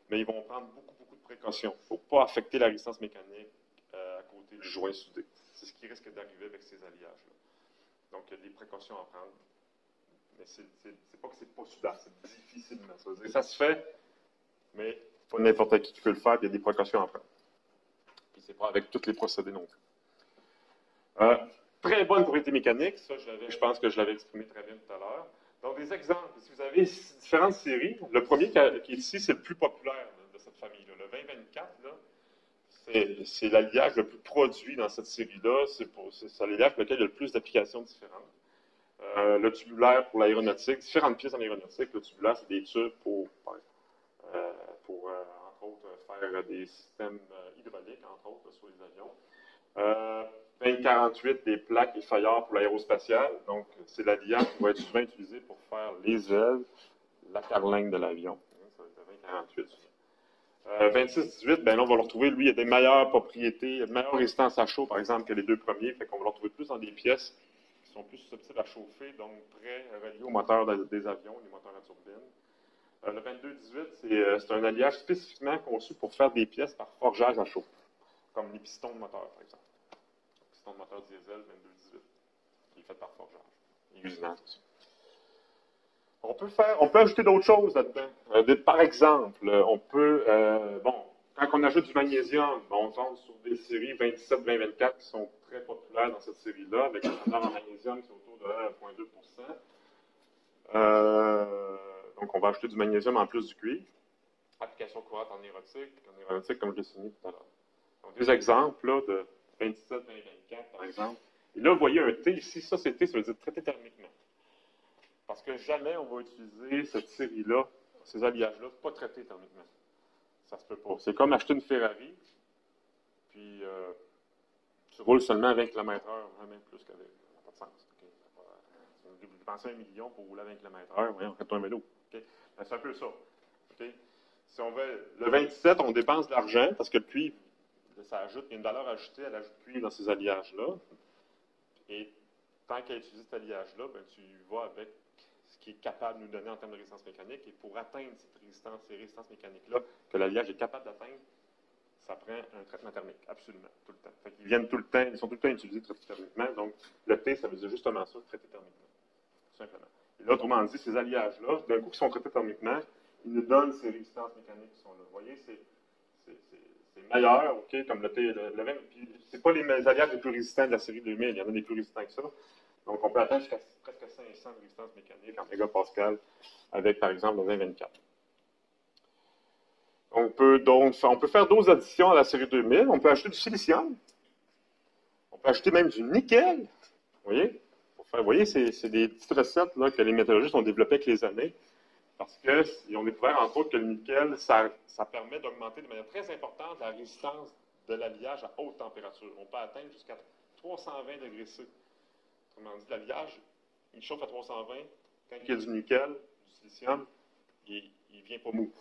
mais ils vont prendre beaucoup, beaucoup de précautions. Il ne faut pas affecter la résistance mécanique à côté du joint soudé. C'est ce qui risque d'arriver avec ces alliages-là. Donc, il y a des précautions à prendre. Mais c'est pas que c'est pas soudable, c'est difficilement. Ça veut dire que ça se fait, mais pas n'importe qui peut le faire, puis il y a des précautions à prendre. Puis c'est pas avec tous les procédés non plus. Très bonne propriété mécanique, ça je pense que je l'avais exprimé très bien tout à l'heure. Donc des exemples, si vous avez différentes séries, le premier qui est ici, c'est le plus populaire de cette famille-là. Le 2024, c'est l'alliage le plus produit dans cette série-là. C'est l'alliage pour lequel il y a le plus d'applications différentes. Le tubulaire pour l'aéronautique, différentes pièces en aéronautique. Le tubulaire, c'est des tubes pour entre autres, faire des systèmes hydrauliques, entre autres, sur les avions. 2048, des plaques et faillards pour l'aérospatial. Donc, c'est l'alliage qui va être souvent utilisé pour faire les ailes, la carlingue de l'avion. Ça va être 2048. 2618, là, on va le retrouver, lui, il a des meilleures propriétés, une meilleure résistance à chaud, par exemple, que les deux premiers. Fait qu'on va le retrouver plus dans des pièces qui sont plus susceptibles à chauffer, donc très reliées aux moteurs des avions, les moteurs à turbine. Le 2218, c'est un alliage spécifiquement conçu pour faire des pièces par forgeage à chaud, comme les pistons de moteur, par exemple. Le piston de moteur diesel 2218, qui est fait par forgeage et usinage aussi. On peut ajouter d'autres choses là-dedans. Par exemple, quand on ajoute du magnésium, on tombe sur des séries 27-20-24 qui sont très populaires dans cette série-là, avec un teneur en magnésium qui est autour de 1,2%. Donc, on va ajouter du magnésium en plus du cuivre. Application courante en aéronautique, comme je l'ai souligné tout à l'heure. Donc, des exemples là, de 27-20-24, par exemple. Et là, vous voyez un T ici. Ça, c'est T, ça veut dire traité thermiquement. Parce que jamais on va utiliser cette série-là, ces alliages-là, pas traités thermiquement. Ça se peut pas. C'est comme acheter une Ferrari, puis tu roules seulement à 20 km/h, jamais plus qu'avec. Ça n'a pas de sens. Okay? Tu dépenses 1 million pour rouler à 20 km/h, voyons, fais-toi un vélo. Okay? Ben, c'est un peu ça. Okay? Si on veut, le 27, on dépense de l'argent parce que le cuivre, ça ajoute, il y a une valeur ajoutée à l'ajout de cuivre dans ces alliages-là. Et tant qu'à utiliser cet alliage-là, ben, tu vas avec ce qui est capable de nous donner en termes de résistance mécanique. Et pour atteindre ces résistances mécaniques-là, que l'alliage est capable d'atteindre, ça prend un traitement thermique, absolument, tout le temps. Fait qu'ils viennent tout le temps, ils sont tout le temps utilisés traités thermiquement. Donc, le T, ça veut dire justement ça, traité thermiquement, tout simplement. Et là, autrement dit, ces alliages-là, d'un coup, qui sont traités thermiquement, ils nous donnent ces résistances mécaniques qui sont là. Vous voyez, c'est meilleur, OK, comme le T, puis c'est pas les alliages les plus résistants de la série 2000, il y en a des plus résistants que ça. Donc, on peut atteindre jusqu'à presque 500 de résistance mécanique en mégapascal avec, par exemple, le 2024. On peut faire d'autres additions à la série 2000. On peut ajouter du silicium. On peut ajouter même du nickel. Vous voyez, c'est des petites recettes là, que les métallurgistes ont développées avec les années. Parce qu'ils ont découvert, entre autres, que le nickel, ça permet d'augmenter de manière très importante la résistance de l'alliage à haute température. On peut atteindre jusqu'à 320 degrés C. Autrement dit, l'alliage, il chauffe à 320. Quand il y a du nickel, du silicium, il ne vient pas mou.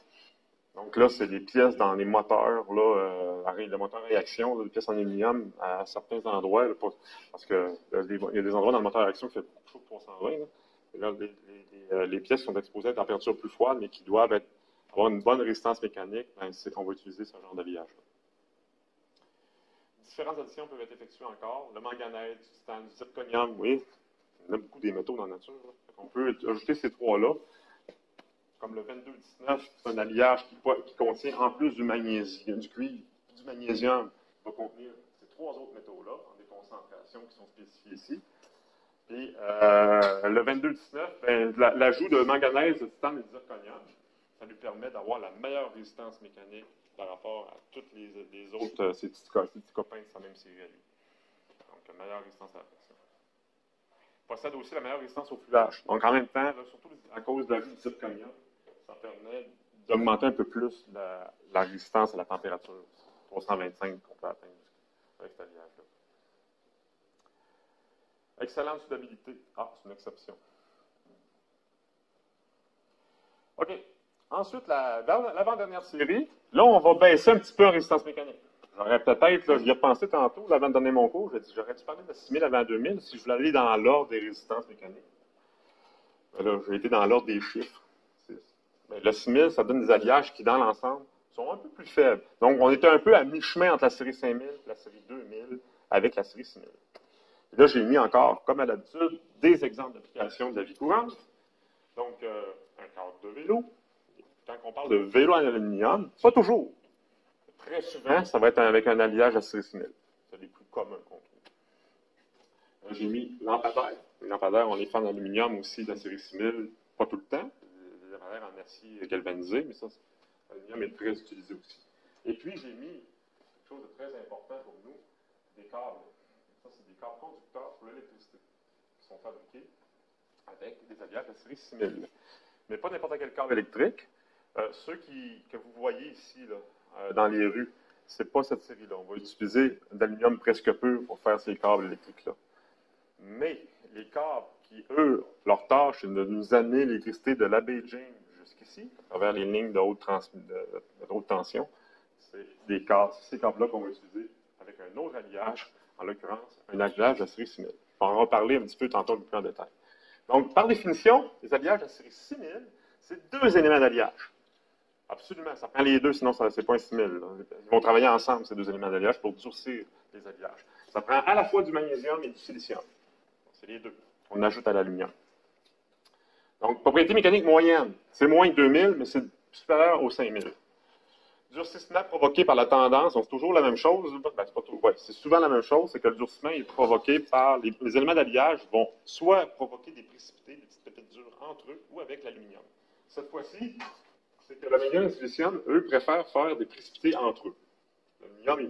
Donc là, c'est des pièces dans les moteurs, le moteur à réaction, des pièces en aluminium à certains endroits, là, parce qu'il y a des endroits dans le moteur à réaction qui fait plus chaud que 320. Là. Et là, les pièces qui sont exposées à une température plus froide, mais qui doivent avoir une bonne résistance mécanique, c'est qu'on va utiliser ce genre d'alliage-là. Différentes additions peuvent être effectuées encore. Le manganèse, du titane, du zirconium, oui. Il y en a beaucoup des métaux dans la nature. On peut ajouter ces trois-là. Comme le 2219, c'est un alliage qui contient, en plus du magnésium, du cuivre, du magnésium, va contenir ces trois autres métaux-là, en des concentrations qui sont spécifiées ici. Puis, le 2219, l'ajout de manganèse, de titane et de zirconium, ça lui permet d'avoir la meilleure résistance mécanique par rapport à toutes les autres, ces petits copains de sa même série à lui. Donc, la meilleure résistance à la pression. Il possède aussi la meilleure résistance au fluage. Donc, en même temps, là, surtout à cause de l'ajout du zirconium, ça permet d'augmenter un peu plus la résistance à la température. 325 qu'on peut atteindre avec cet alliage-là. Excellente soudabilité. Ah, c'est une exception. OK. Ensuite, l'avant-dernière série, là, on va baisser un petit peu en résistance mécanique. J'aurais peut-être, là, j'y ai pensé tantôt, avant de donner mon cours, j'aurais dû parler de 6000 avant 2000 si je voulais aller dans l'ordre des résistances mécaniques. Ben là, j'ai été dans l'ordre des chiffres. Ben, le 6000, ça donne des alliages qui, dans l'ensemble, sont un peu plus faibles. Donc, on était un peu à mi-chemin entre la série 5000 et la série 2000 avec la série 6000. Et là, j'ai mis encore, comme à l'habitude, des exemples d'application de la vie courante. Donc, un cadre de vélo. Quand on parle de vélo en aluminium, pas toujours. Très souvent, ça va être avec un alliage à série 6000. C'est les plus communs qu'on trouve. J'ai mis lampadaires. Les lampadaires, on les fait en aluminium aussi de la série 6000, pas tout le temps. Les lampadaires en acier galvanisé, mais ça, l'aluminium est très utilisé aussi. Et puis, j'ai mis quelque chose de très important pour nous, des câbles. Ça, c'est des câbles conducteurs pour l'électricité, qui sont fabriqués avec des alliages de série 6000. Mais pas n'importe quel câble électrique. Ceux que vous voyez ici, là, dans les rues, c'est pas cette série-là. On va utiliser d'aluminium presque pur pour faire ces câbles électriques-là. Mais les câbles qui, eux, leur tâche est de nous amener l'électricité de la baie James jusqu'ici, à travers les lignes de haute tension, c'est des câbles, ces câbles-là qu'on va utiliser avec un autre alliage, en l'occurrence, un alliage de série 6000. On va en reparler un petit peu tantôt plus en détail. Donc, par définition, les alliages de série 6000, c'est deux éléments d'alliage. Absolument, ça prend les deux, sinon c'est pas un 6000. Ils vont travailler ensemble, ces deux éléments d'alliage, pour durcir les alliages. Ça prend à la fois du magnésium et du silicium. C'est les deux. On ajoute à l'aluminium. Donc, propriété mécanique moyenne, c'est moins que 2000, mais c'est supérieur aux 5000. Durcissement provoqué par la tendance, donc c'est toujours la même chose. Ben, c'est souvent la même chose, c'est que le durcissement est provoqué par les éléments d'alliage vont soit provoquer des précipités, des petites pépites dures entre eux, ou avec l'aluminium. Cette fois-ci, c'est que l'aluminium et le silicium, eux, préfèrent faire des précipités entre eux. L'aluminium, ils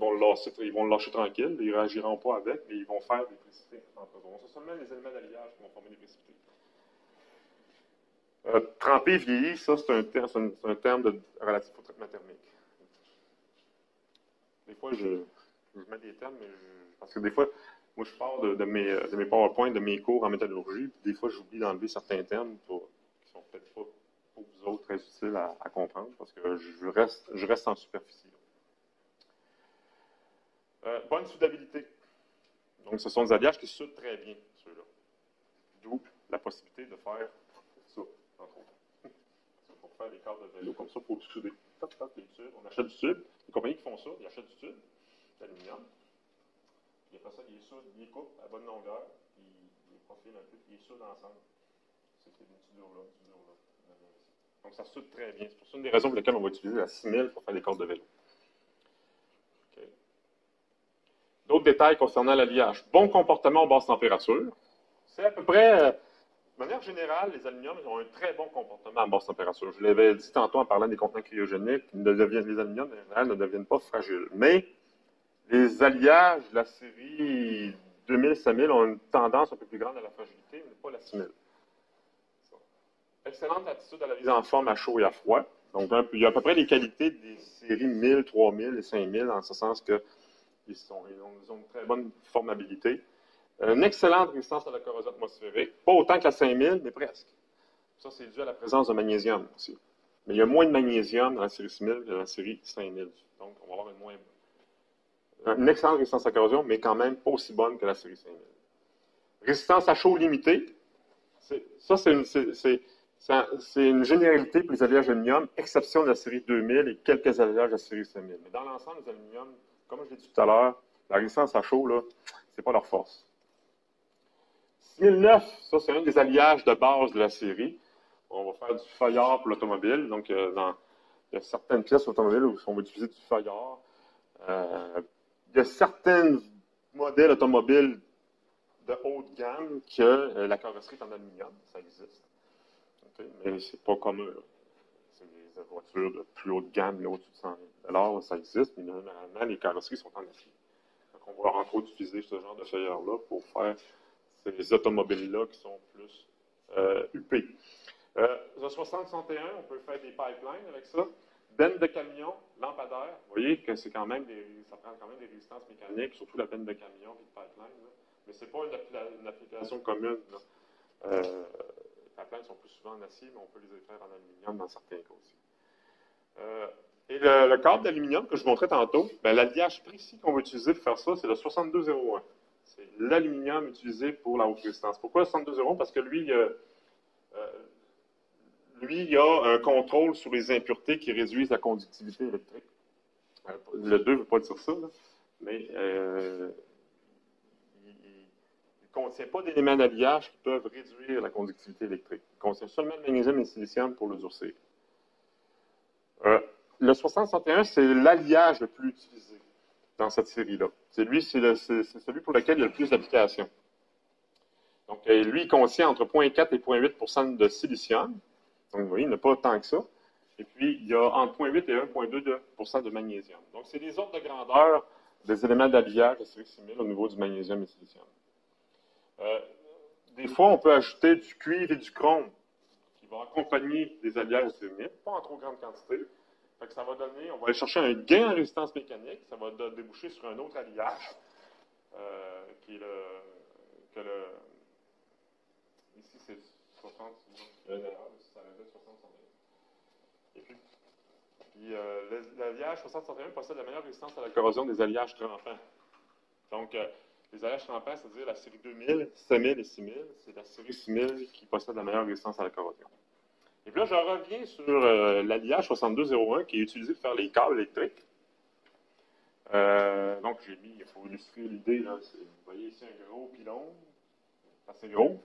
vont le lâcher tranquille, ils ne réagiront pas avec, mais ils vont faire des précipités entre eux. Donc, c'est seulement les éléments d'alliage qui vont former des précipités. Trempé, vieilli, ça, c'est un terme relatif au traitement thermique. Des fois, je mets des termes, parce que des fois, moi, je parle de mes PowerPoint, de mes cours en métallurgie, puis des fois, j'oublie d'enlever certains termes qui sont peut-être pas pour vous autres très utiles à comprendre, parce que je reste en superficie. Bonne soudabilité. Donc, ce sont des alliages qui soudent très bien, ceux-là. D'où la possibilité de faire ça, entre autres. Pour faire des câbles de vélo comme ça, il faut le souder. On achète du tube. Les compagnies qui font ça, ils achètent du tube, d'aluminium. Puis après ça, ils soudent, ils coupent à bonne longueur, puis ils profilent un peu, puis ils soudent ensemble. C'est une soudure là, une soudure là. Donc ça soude très bien. C'est pour ça une des raisons pour lesquelles on va utiliser la 6000 pour faire des cordes de vélo. Okay. D'autres détails concernant l'alliage. Bon comportement en basse température. C'est à peu près, de manière générale, les aluminiums ont un très bon comportement à basse température. Je l'avais dit tantôt en parlant des contenants cryogéniques, les aluminiums en général ne deviennent pas fragiles. Mais les alliages de la série 2000-5000 ont une tendance un peu plus grande à la fragilité, mais pas la 6000. Excellente aptitude à la mise en forme à chaud et à froid. Donc, il y a à peu près les qualités des séries 1000, 3000 et 5000, en ce sens qu'ils ont une très bonne formabilité. Une excellente résistance à la corrosion atmosphérique. Pas autant que la 5000, mais presque. Ça, c'est dû à la présence de magnésium aussi. Mais il y a moins de magnésium dans la série 6000 que dans la série 5000. Donc, on va avoir une excellente résistance à la corrosion, mais quand même pas aussi bonne que la série 5000. Résistance à chaud limitée. Ça, c'est une généralité pour les alliages aluminium, exception de la série 2000 et quelques alliages de la série 5000. Mais dans l'ensemble des aluminiums, comme je l'ai dit tout à l'heure, la résistance à chaud, c'est pas leur force. 6009, ça, c'est un des alliages de base de la série. On va faire du feuillard pour l'automobile. Donc, il y a certaines pièces automobiles où on va utiliser du feuillard. Il y a certains modèles automobiles de haute gamme que la carrosserie est en aluminium. Ça existe. Okay? Mais c'est pas commun. C'est des voitures de plus haute gamme, au-dessus de 100 000 $, ça existe, mais normalement, les carrosseries sont en acier. Donc, on va entre autres utiliser ce genre de feuillard-là pour faire ces automobiles-là qui sont plus huppées. Le 60-61, on peut faire des pipelines avec ça. Benne de camion, lampadaire. Vous voyez que c'est quand même ça prend quand même des résistances mécaniques, surtout la benne de camion et de pipeline. Là. Mais ce n'est pas une application commune. Les plaques sont plus souvent en acier, mais on peut les faire en aluminium dans certains cas aussi. Et le câble d'aluminium que je vous montrais tantôt, ben, l'alliage précis qu'on va utiliser pour faire ça, c'est le 6201. C'est l'aluminium utilisé pour la haute résistance. Pourquoi le 6201? Parce que lui, il a un contrôle sur les impuretés qui réduisent la conductivité électrique. Le 2 ne veut pas dire ça, là, mais il ne contient pas d'éléments d'alliage qui peuvent réduire la conductivité électrique. Il contient seulement le magnésium et le silicium pour le durcir. Le 6061, c'est l'alliage le plus utilisé dans cette série-là. C'est celui pour lequel il y a le plus d'applications. Donc, lui, il contient entre 0,4 et 0,8 de silicium. Donc, vous voyez, il n'y a pas tant que ça. Et puis, il y a entre 0,8 et 1,2 de magnésium. Donc, c'est des ordres de grandeur des éléments d'alliage de série simile au niveau du magnésium et du silicium. Des fois, on peut ajouter du cuivre et du chrome qui vont accompagner des alliages de série simile, pas en trop grande quantité. Fait que ça va donner, on va aller chercher un gain en résistance mécanique, ça va déboucher sur un autre alliage, qui est ici c'est 60, ça avait 60. Et puis l'alliage 6061 possède la meilleure résistance à la corrosion des alliages trempants. Donc, les alliages trempants, c'est-à-dire la série 2000, 5000 et 6000, c'est la série 6000 qui possède la meilleure résistance à la corrosion. Et puis là, je reviens sur l'alliage 6201 qui est utilisé pour faire les câbles électriques. Donc, j'ai mis, il faut illustrer l'idée, là, vous voyez ici un gros pylône, assez gros.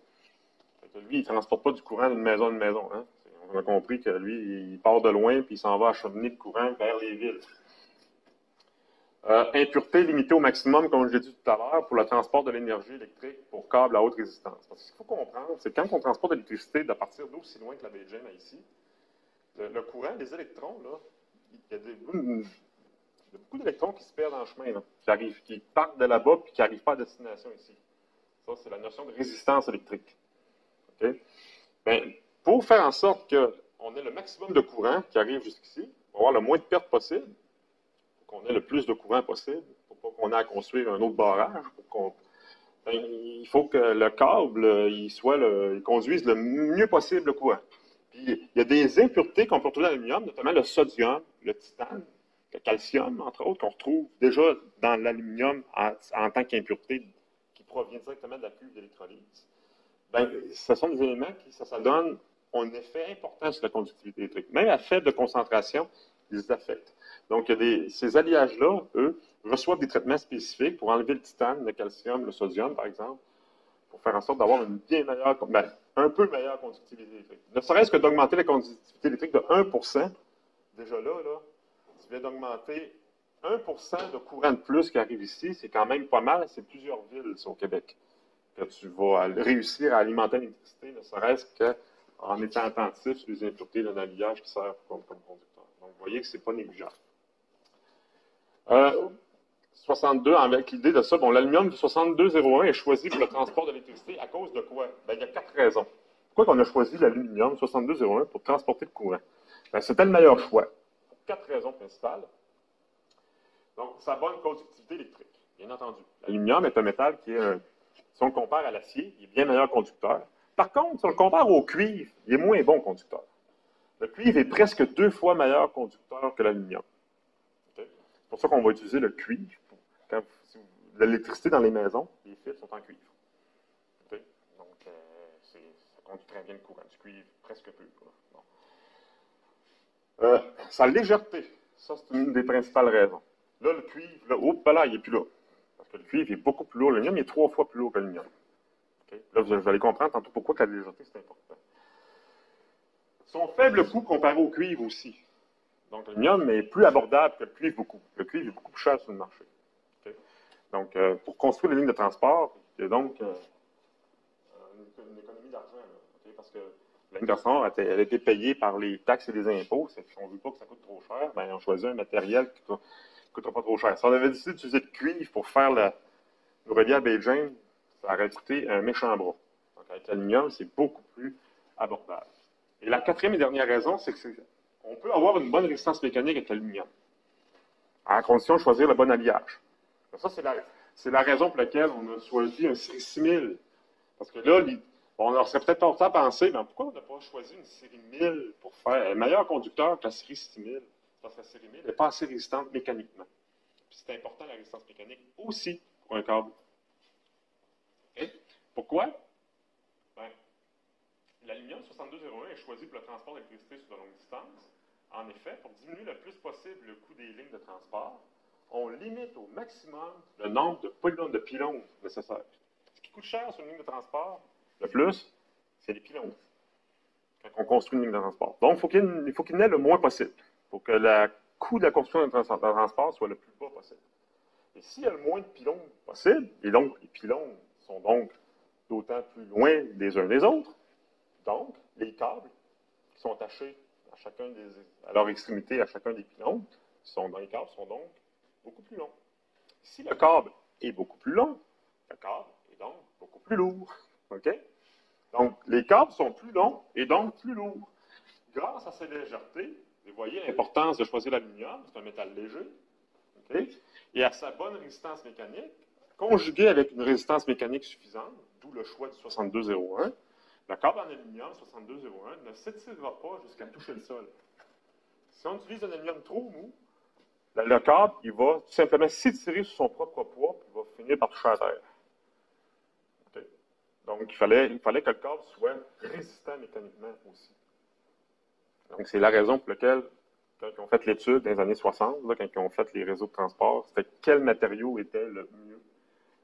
Fait que lui, il ne transporte pas du courant d'une maison à une maison. Hein. On a compris que lui, il part de loin puis il s'en va acheminer le courant vers les villes. Impureté limitée au maximum, comme je l'ai dit tout à l'heure, pour le transport de l'énergie électrique pour câbles à haute résistance. Parce que ce qu'il faut comprendre, c'est que quand on transporte de l'électricité à partir d'aussi loin que la baie de James ici, le courant, les électrons, là, il y a beaucoup d'électrons qui se perdent en chemin, là, qui partent de là-bas et qui n'arrivent pas à destination ici. Ça, c'est la notion de résistance électrique. Okay? Ben, pour faire en sorte qu'on ait le maximum de courant qui arrive jusqu'ici, pour avoir le moins de pertes possible, pour qu'on ait le plus de courant possible, pour pas qu'on ait à construire un autre barrage, il faut que le câble il conduise le mieux possible le courant. Puis, il y a des impuretés qu'on peut retrouver dans l'aluminium, notamment le sodium, le titane, le calcium, entre autres, qu'on retrouve déjà dans l'aluminium en tant qu'impureté qui provient directement de la cuve d'électrolyse. Ben, ce sont des éléments qui, ça donne un effet important sur la conductivité électrique. Même à faible concentration, ils les affectent. Donc, ces alliages-là, eux, reçoivent des traitements spécifiques pour enlever le titane, le calcium, le sodium, par exemple, pour faire en sorte d'avoir une bien meilleure, un peu meilleure conductivité électrique. Ne serait-ce que d'augmenter la conductivité électrique de 1%, déjà là, tu viens d'augmenter 1% de courant de plus qui arrive ici, c'est quand même pas mal, c'est plusieurs villes au Québec que tu vas réussir à alimenter l'électricité, ne serait-ce qu'en étant attentif sur les impuretés d'un alliage qui sert comme conducteur. Donc, vous voyez que ce n'est pas négligeable. 62, avec l'idée de ça, bon, l'aluminium du 6201 est choisi pour le transport de l'électricité à cause de quoi? Ben, il y a 4 raisons. Pourquoi on a choisi l'aluminium 6201 pour transporter le courant? Ben, c'était le meilleur choix. Pour 4 raisons principales. Donc, sa bonne conductivité électrique, bien entendu. L'aluminium est un métal qui est, si on le compare à l'acier, il est bien meilleur conducteur. Par contre, si on le compare au cuivre, il est moins bon conducteur. Le cuivre est presque 2 fois meilleur conducteur que l'aluminium. Okay? C'est pour ça qu'on va utiliser le cuivre. Quand l'électricité dans les maisons, les fils sont en cuivre. Okay? Donc, ça conduit très bien le courant du cuivre, presque peu. Bon. Sa légèreté, ça c'est une des principales raisons. Là, le cuivre, là, il n'est plus là. Parce que le cuivre est beaucoup plus lourd. L'aluminium est 3 fois plus lourd que l'aluminium. Okay? Là, vous allez comprendre tantôt pourquoi la légèreté, c'est important. Son faible coût comparé au cuivre aussi. Donc, l'aluminium est plus abordable que le cuivre beaucoup. Le cuivre est beaucoup plus cher sur le marché. Okay? Donc, pour construire les lignes de transport, il y a donc une économie d'argent. Okay? Parce que la ligne de transport, elle a été payée par les taxes et les impôts. Si on ne veut pas que ça coûte trop cher, ben, on choisit un matériel qui ne coûtera pas trop cher. Si on avait décidé d'utiliser le cuivre pour faire le relief à baie James, ça aurait coûté un méchant bras. Donc, avec l'aluminium, c'est beaucoup plus abordable. Et la quatrième et dernière raison, c'est qu'on peut avoir une bonne résistance mécanique avec l'aluminium, à condition de choisir le bon alliage. Donc ça, C'est la raison pour laquelle on a choisi un série 6000. Parce que là, on leur serait peut-être porté à penser, mais pourquoi on n'a pas choisi une série 1000 pour faire un meilleur conducteur que la série 6000? Parce que la série 1000 n'est pas assez résistante mécaniquement. Puis c'est important la résistance mécanique aussi pour un câble. Okay? Pourquoi? Ben, l'aluminium 6201 est choisi pour le transport d'électricité sur de longues distances. En effet, pour diminuer le plus possible le coût des lignes de transport, on limite au maximum le nombre de polygones de pylônes nécessaires. Ce qui coûte cher sur une ligne de transport, le plus, c'est les pylônes. Quand on construit une ligne de transport. Donc, il faut qu'il n'ait le moins possible pour que le coût de la construction d'un transport soit le plus bas possible. Et s'il y a le moins de pylônes possible, et donc les pylônes sont donc d'autant plus loin des uns des autres, donc les câbles qui sont attachés à leur extrémité à chacun des pylônes, qui sont dans les câbles, sont donc beaucoup plus longs. Si le câble est beaucoup plus long, le câble est donc beaucoup plus lourd. OK? Donc, les câbles sont plus longs et donc plus lourds. Grâce à cette légèreté, vous voyez l'importance de choisir l'aluminium, c'est un métal léger, okay? Et à sa bonne résistance mécanique, conjuguée avec une résistance mécanique suffisante, d'où le choix du 6201, le câble en aluminium 6201 ne s'étirera pas jusqu'à toucher le sol. Si on utilise un aluminium trop mou, le câble il va tout simplement s'étirer sur son propre poids et il va finir par toucher à terre. Okay. Donc, il fallait que le câble soit résistant mécaniquement aussi. Donc, c'est la raison pour laquelle, quand ils ont fait l'étude dans les années 60, là, quand ils ont fait les réseaux de transport, c'était quel matériau était le mieux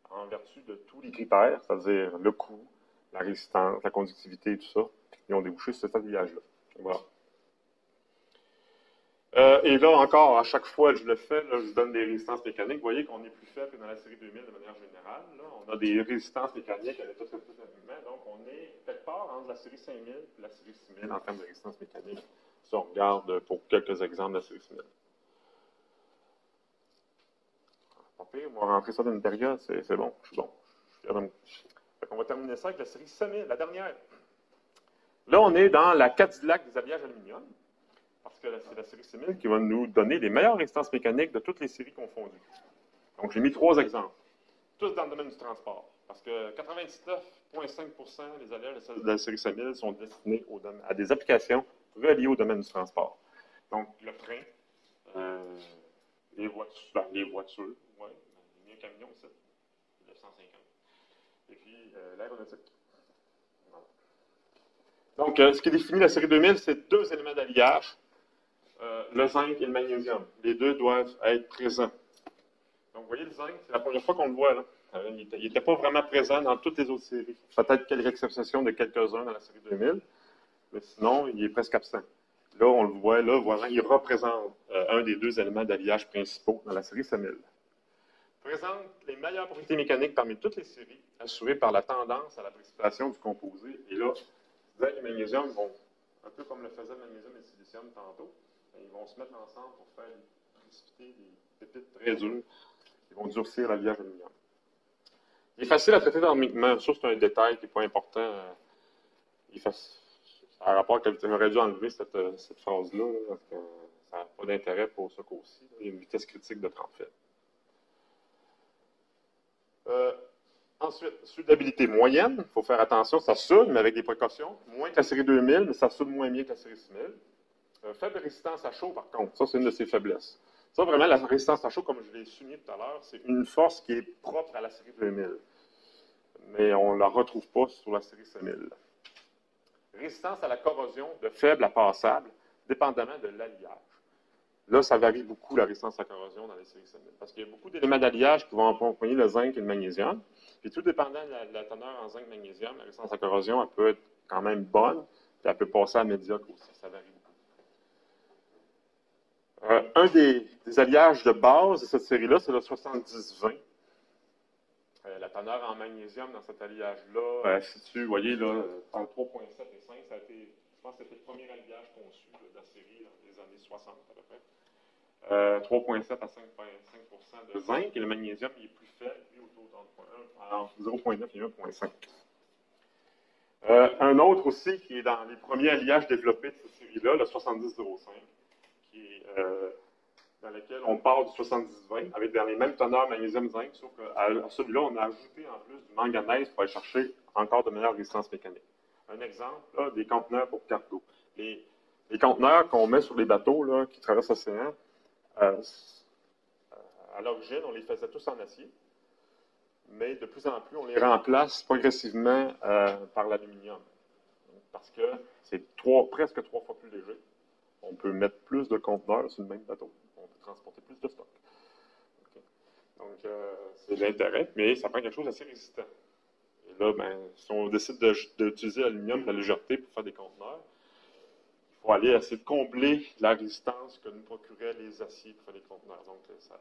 en vertu de tous les critères, c'est-à-dire le coût, la résistance, la conductivité et tout ça. Ils ont débouché sur cet habillage-là. Voilà. Et là, encore, à chaque fois que je le fais, là, je donne des résistances mécaniques. Vous voyez qu'on est plus faible que dans la série 2000 de manière générale. Là. On a des résistances mécaniques à l'état de plus rapidement. Donc, on est quelque part entre la série 5000 et la série 6000 en termes de résistance mécanique. Si on regarde pour quelques exemples de la série 6000. Pas pire, on va rentrer ça dans une période, c'est bon, je suis bon. On va terminer ça avec la série 5000, la dernière. Là, on est dans la Cadillac des habillages aluminium. Parce que c'est la série 6000 qui va nous donner les meilleures résistances mécaniques de toutes les séries confondues. Donc, j'ai mis 3 exemples, tous dans le domaine du transport. Parce que 99,5% des alliages de la série 5000 sont destinés à des applications reliées au domaine du transport. Donc, le train, les voitures, ouais, il y a un camion aussi, 950. Et puis, l'aéronautique. Donc, ce qui définit la série 2000, c'est 2 éléments d'alliage. Le zinc et le magnésium. Les deux doivent être présents. Donc, vous voyez, le zinc, c'est la première fois qu'on le voit. Là. Il n'était pas vraiment présent dans toutes les autres séries. Peut-être quelques exceptions de quelques-uns dans la série 2000, mais sinon, il est presque absent. Là, on le voit, là, voilà, il représente un des 2 éléments d'alliage principaux dans la série 5000. Présente les meilleures propriétés mécaniques parmi toutes les séries, assurées par la tendance à la précipitation du composé. Et là, zinc et magnésium vont, un peu comme le faisait le magnésium et le silicium tantôt, ils vont se mettre ensemble pour faire précipiter des pépites très dures. Ils vont durcir l'alliage aluminium. Il est facile à traiter thermiquement. Ça, c'est un détail qui n'est pas important. Ça a un rapport que j'aurais dû enlever cette phrase-là, parce que ça n'a pas d'intérêt pour ce cours-ci. Il y a une vitesse critique de 30 faits. Ensuite, soudabilité moyenne. Il faut faire attention, ça soude, mais avec des précautions. Moins que la série 2000, mais ça soude moins bien que la série 6000. Faible résistance à chaud, par contre. Ça, c'est une de ses faiblesses. Ça, vraiment, la résistance à chaud, comme je l'ai souligné tout à l'heure, c'est une force qui est propre à la série 2000. Mais on ne la retrouve pas sur la série 5000. Résistance à la corrosion de faible à passable, dépendamment de l'alliage. Là, ça varie beaucoup, la résistance à la corrosion dans les séries 5000. Parce qu'il y a beaucoup d'éléments d'alliage qui vont accompagner le zinc et le magnésium. Puis tout dépendant de la teneur en zinc-magnésium, la résistance à la corrosion, elle peut être quand même bonne, puis elle peut passer à médiocre aussi. Ça varie beaucoup. Un des alliages de base de cette série-là, c'est le 70-20. La teneur en magnésium dans cet alliage-là, vous voyez, là, entre 3,7 et 5, ça a été, je pense que c'était le premier alliage conçu de la série dans les années 60 à peu près. 3,7 à 5% de zinc, et le magnésium il est plus faible, lui, autour de 0,9 et 1,5. Un autre aussi qui est dans les premiers alliages développés de cette série-là, le 70-05, qui est dans lequel on part du 70-20 avec dans les mêmes teneurs magnésium-zinc, sauf qu'à celui-là, on a ajouté en plus du manganèse pour aller chercher encore de meilleures résistances mécaniques. Un exemple, là, des conteneurs pour cargo. Les conteneurs qu'on met sur les bateaux là, qui traversent l'océan, à l'origine, on les faisait tous en acier, mais de plus en plus, on les remplace progressivement par l'aluminium, parce que c'est presque 3 fois plus léger. On peut mettre plus de conteneurs sur le même bateau. On peut transporter plus de stock. Okay. Donc, c'est l'intérêt, mais ça prend quelque chose d'assez résistant. Et là, ben, si on décide d'utiliser l'aluminium, la légèreté pour faire des conteneurs, il faut aller essayer de combler la résistance que nous procuraient les aciers pour faire des conteneurs. Donc, ça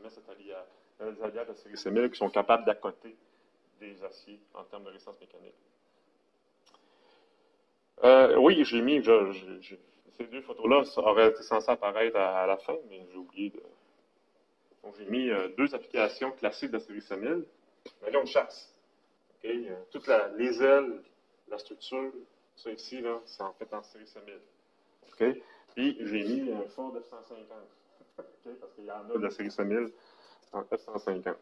met cet alliage. Les alliages de série C1000 qui sont capables d'accoter des aciers en termes de résistance mécanique. Oui, j'ai mis, ces deux photos-là auraient été censées apparaître à la fin, mais j'ai oublié de. Donc, j'ai mis deux applications classiques de la série C1000. L'avion de chasse. Okay? Toutes les ailes, la structure, ça ici, là, c'est en fait en série C1000. Okay? Puis, j'ai mis un Ford F-150. Okay? Parce qu'il y en a de la série C1000 en F-150.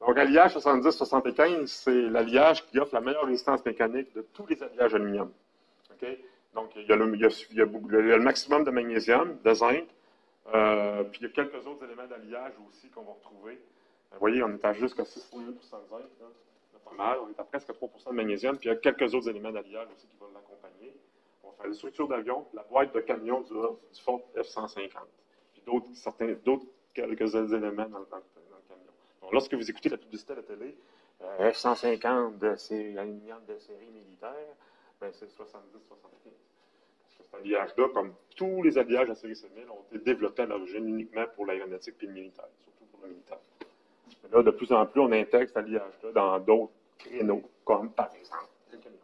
Donc, alliage 70-75, c'est l'alliage qui offre la meilleure résistance mécanique de tous les alliages aluminium. Okay? Donc, il y a le maximum de magnésium, de zinc, puis il y a quelques autres éléments d'alliage aussi qu'on va retrouver. Vous voyez, on est à jusqu'à 6,1% de zinc, là. Pas mal. On est à presque 3% de magnésium, puis il y a quelques autres éléments d'alliage aussi qui vont l'accompagner. On va faire la structure d'avion, la boîte de camion du Ford F-150, puis quelques éléments dans le camion. Donc, lorsque vous écoutez la publicité à la télé, F-150, c'est l'aluminium de série militaire, ben, c'est 70-75. Parce que cet alliage-là, comme tous les alliages à série C1000, ont été développés à l'origine uniquement pour l'aéronautique et le militaire, surtout pour le militaire. Mais là, de plus en plus, on intègre cet alliage-là dans d'autres créneaux, comme par exemple le camion.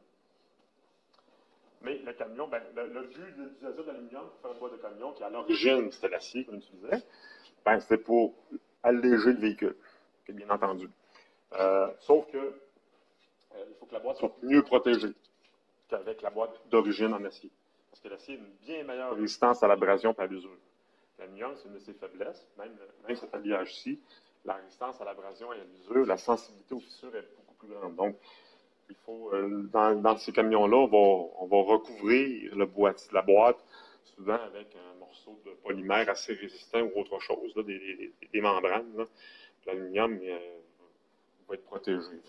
Mais le camion, ben, le but de l'utilisation de l'aluminium pour faire une boîte de camion, qui à l'origine c'était l'acier qu'on utilisait, ben, c'était pour alléger le véhicule, bien entendu. Sauf que il faut que la boîte soit mieux protégée qu'avec la boîte d'origine en acier. Parce que l'acier a une bien meilleure résistance à l'abrasion et à l'usure. L'aluminium, c'est une de ses faiblesses, même cet alliage-ci, la résistance à l'abrasion et à l'usure, la sensibilité aux fissures est beaucoup plus grande. Donc, il faut, dans ces camions-là, on va recouvrir la boîte, souvent avec un morceau de polymère assez résistant ou autre chose, là, des membranes. L'aluminium va être protégé.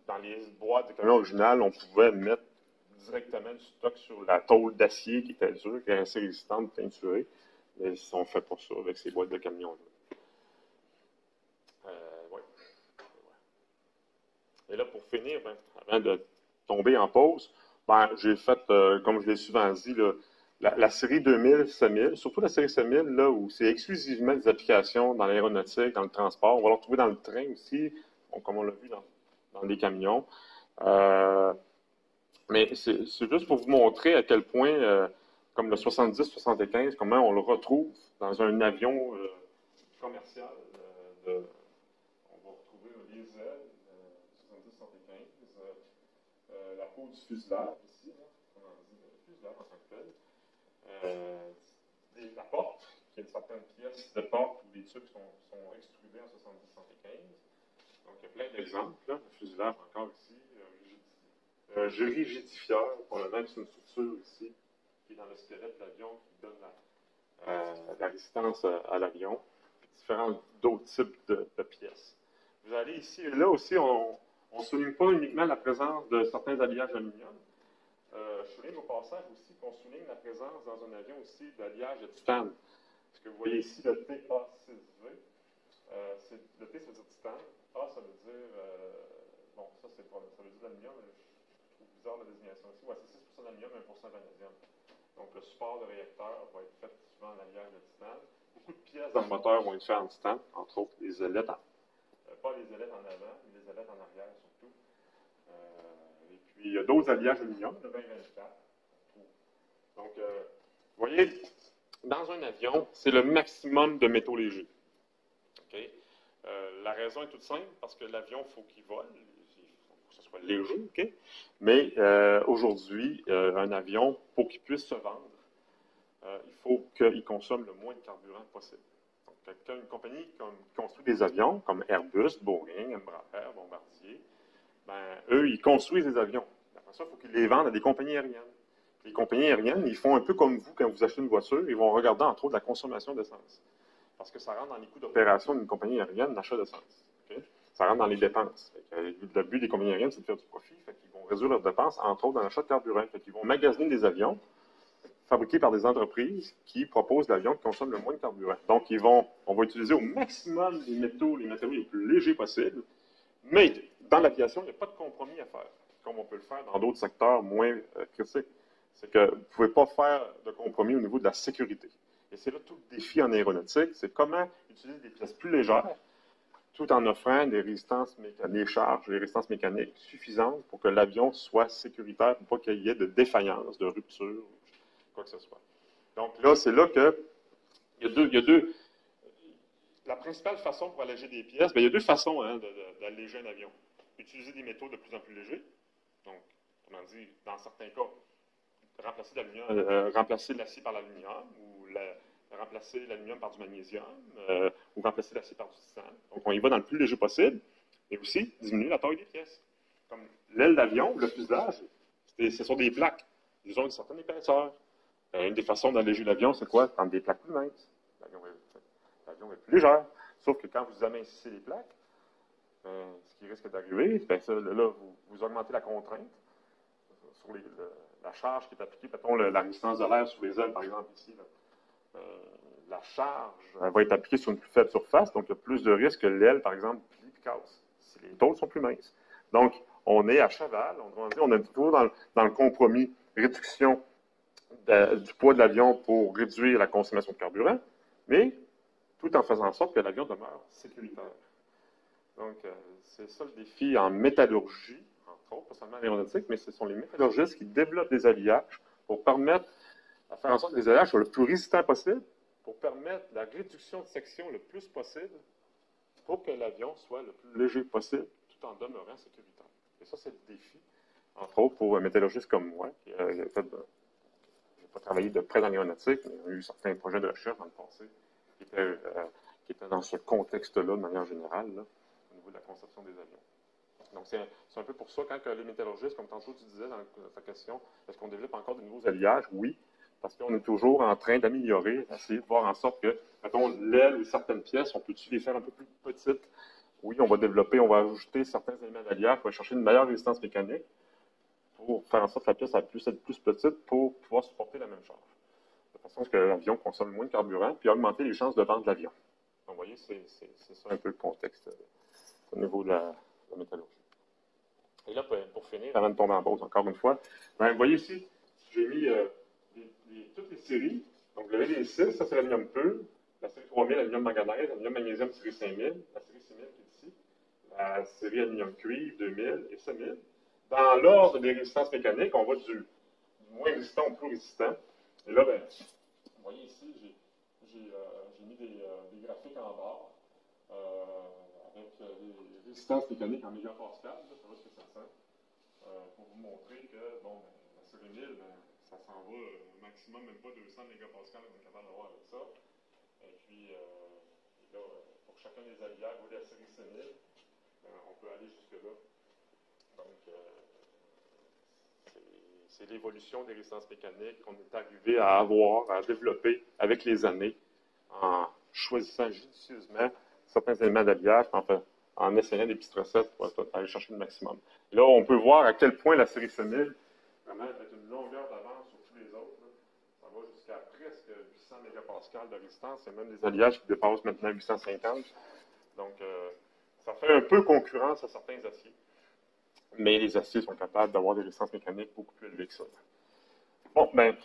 Dans les boîtes de camions originales, on pouvait mettre directement du stock sur la tôle d'acier qui était dure, qui est assez résistante, peinturée. Mais on ne fait pas ça avec ces boîtes de camions-là. Ouais. Et là, pour finir, ben, avant de tomber en pause, ben, j'ai fait, comme je l'ai souvent dit, là, la série 2000, C1000, surtout la série C1000, là, où c'est exclusivement des applications dans l'aéronautique, dans le transport. On va le retrouver dans le train aussi, comme on l'a vu dans les camions. Mais c'est juste pour vous montrer à quel point, comme le 70-75, comment on le retrouve dans un avion commercial. On va retrouver les ailes, 70-75, la peau du fuselage ici, là, comment on dit, le fuselage en tant que tel. La porte, qui est certaines pièces de porte où les tubes sont extrudés en 70-75. Donc, il y a plein d'exemples. Le fuselage encore ici. Rigidifieur, probablement que c'est une structure ici, qui est dans le squelette de l'avion, qui donne la résistance à l'avion. Différents d'autres types de pièces. Vous allez ici et là aussi, on ne souligne pas uniquement la présence de certains alliages aluminium. Je souligne au passage aussi qu'on souligne la présence dans un avion aussi d'alliages de titane. Ce que vous voyez ici, le TA6V, le T, ça veut dire titane. A, ça veut dire. Bon, ça, ça veut dire l'aluminium, mais je trouve bizarre la désignation ici. Ouais, c'est 6% d'aluminium et 1% de magnésium. Donc, le support de réacteur va être fait souvent en alliage de titane. Beaucoup de pièces dans le moteur vont être faites en titane, entre autres les ailettes, pas les ailettes en avant, mais les ailettes en arrière surtout. Et puis, il y a d'autres alliages aluminium, le 2024. Donc, vous voyez, dans un avion, c'est le maximum de métaux légers. Okay? La raison est toute simple, parce que l'avion, il faut qu'il vole, il faut que ce soit léger, okay? Mais aujourd'hui, un avion, pour qu'il puisse se vendre, il faut qu'ils consomment le moins de carburant possible. Donc, une compagnie qui construit des avions, comme Airbus, Boeing, Embraer, Bombardier, ben, eux, ils construisent des avions. Après ça, il faut qu'ils les vendent à des compagnies aériennes. Les compagnies aériennes, ils font un peu comme vous quand vous achetez une voiture, ils vont regarder entre autres la consommation d'essence. Parce que ça rentre dans les coûts d'opération d'une compagnie aérienne, l'achat d'essence. Okay? Ça rentre dans les dépenses. Le but des compagnies aériennes, c'est de faire du profit. Ils vont réduire leurs dépenses, entre autres dans l'achat de carburant. Ils vont magasiner des avions fabriqués par des entreprises qui proposent l'avion qui consomme le moins de carburant. Donc, on va utiliser au maximum les matériaux les plus légers possibles. Mais dans l'aviation, il n'y a pas de compromis à faire, comme on peut le faire dans d'autres secteurs moins critiques. C'est que vous ne pouvez pas faire de compromis au niveau de la sécurité. Et c'est là tout le défi en aéronautique, c'est comment utiliser des pièces plus légères, tout en offrant des résistances mécaniques, des charges, des résistances mécaniques suffisantes pour que l'avion soit sécuritaire, pour pas qu'il y ait de défaillance, de rupture, quoi que ce soit. Donc là, c'est là que il y a deux. La principale façon pour alléger des pièces, bien, il y a deux façons d'alléger un avion. Utiliser des métaux de plus en plus légers. Donc, comment dire, dans certains cas, remplacer l'acier par l'aluminium ou remplacer l'aluminium par du magnésium ou remplacer l'acier par du titane. Donc, on y va dans le plus léger possible et aussi diminuer la taille des pièces. Comme l'aile d'avion, le fuselage, ce sont des plaques. Ils ont une certaine épaisseur. Une des façons d'alléger l'avion, c'est quoi? Prendre des plaques plus minces. L'avion est plus légère. Sauf que quand vous amincissez les plaques, ce qui risque d'arriver, là, vous augmentez la contrainte sur la charge qui est appliquée, mettons la résistance de l'air sur les ailes, par exemple, ici. La charge va être appliquée sur une plus faible surface, donc il y a plus de risque que l'aile, par exemple, plie et casse, si les tôles sont plus minces. Donc, on est à cheval, on est toujours dans le compromis réduction du poids de l'avion pour réduire la consommation de carburant, mais tout en faisant en sorte que l'avion demeure sécuritaire. Donc, c'est ça le défi en métallurgie, entre autres, pas seulement en aéronautique, mais ce sont les métallurgistes qui développent des alliages pour permettre à faire en sorte que les alliages soient le plus résistants possible, pour permettre la réduction de section le plus possible, pour que l'avion soit le plus léger possible, tout en demeurant sécuritaire. Et ça, c'est le défi, entre autres, pour un métallurgiste comme moi, qui a fait je n'ai pas travaillé de près dans l'aéronautique, mais il y a eu certains projets de recherche dans le passé qui étaient dans ce contexte-là, de manière générale, là, au niveau de la conception des avions. Donc, c'est un peu pour ça, quand les métallurgistes, comme tantôt tu disais dans ta question, est-ce qu'on développe encore de nouveaux alliages? Oui, parce qu'on est toujours en train d'améliorer, essayer de voir en sorte que, mettons, l'aile ou certaines pièces, on peut-tu les faire un peu plus petites? Oui, on va développer, on va ajouter certains éléments d'alliage, on va chercher une meilleure résistance mécanique pour faire en sorte que la pièce puisse être plus petite pour pouvoir supporter la même charge. De façon à ce que l'avion consomme moins de carburant, puis augmenter les chances de vendre l'avion. Donc, vous voyez, c'est ça un peu le contexte au niveau de la métallurgie. Et là, pour finir, avant de tomber en pause, encore une fois, ben, vous voyez ici, j'ai mis toutes les séries. Donc, le VD6, ça c'est l'aluminium pur. La série 3000, aluminium manganèse, aluminium magnésium série 5000, la série 6000 qui est ici, la série aluminium cuivre 2000 et 5000. Dans l'ordre des résistances mécaniques, on va du moins résistant au plus résistant. Et là, ben, vous voyez ici, j'ai mis des graphiques en bas avec les résistances mécaniques en mégapascal. Ça va ce que ça sent. Pour vous montrer que, bon, ben, la série 1000, ben, ça s'en va au maximum, même pas 200 mégapascal, on est capable d'avoir avec ça. Et puis, là, pour chacun des alliages, ou de la série 5000, on peut aller jusque-là. Donc, c'est l'évolution des résistances mécaniques qu'on est arrivé à avoir, à développer avec les années, en choisissant judicieusement certains éléments d'alliage, en essayant des petites recettes pour aller chercher le maximum. Là, on peut voir à quel point la série 5000 vraiment est une longueur d'avance sur tous les autres. Là. Ça va jusqu'à presque 800 mégapascal de résistance. Il y a même des alliages qui dépassent maintenant 850. Donc, ça fait un peu concurrence à certains aciers. Mais les aciers sont capables d'avoir des résistances mécaniques beaucoup plus élevées que ça. Bon, ben,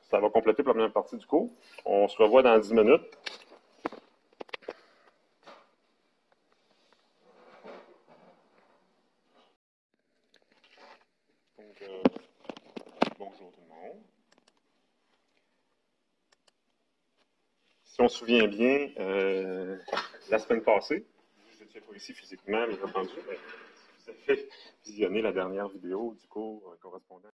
ça va compléter la première partie du cours. On se revoit dans 10 minutes. Donc, bonjour tout le monde. Si on se souvient bien, la semaine passée, je n'étais pas ici physiquement, bien entendu, mais si vous avez visionné la dernière vidéo du cours correspondant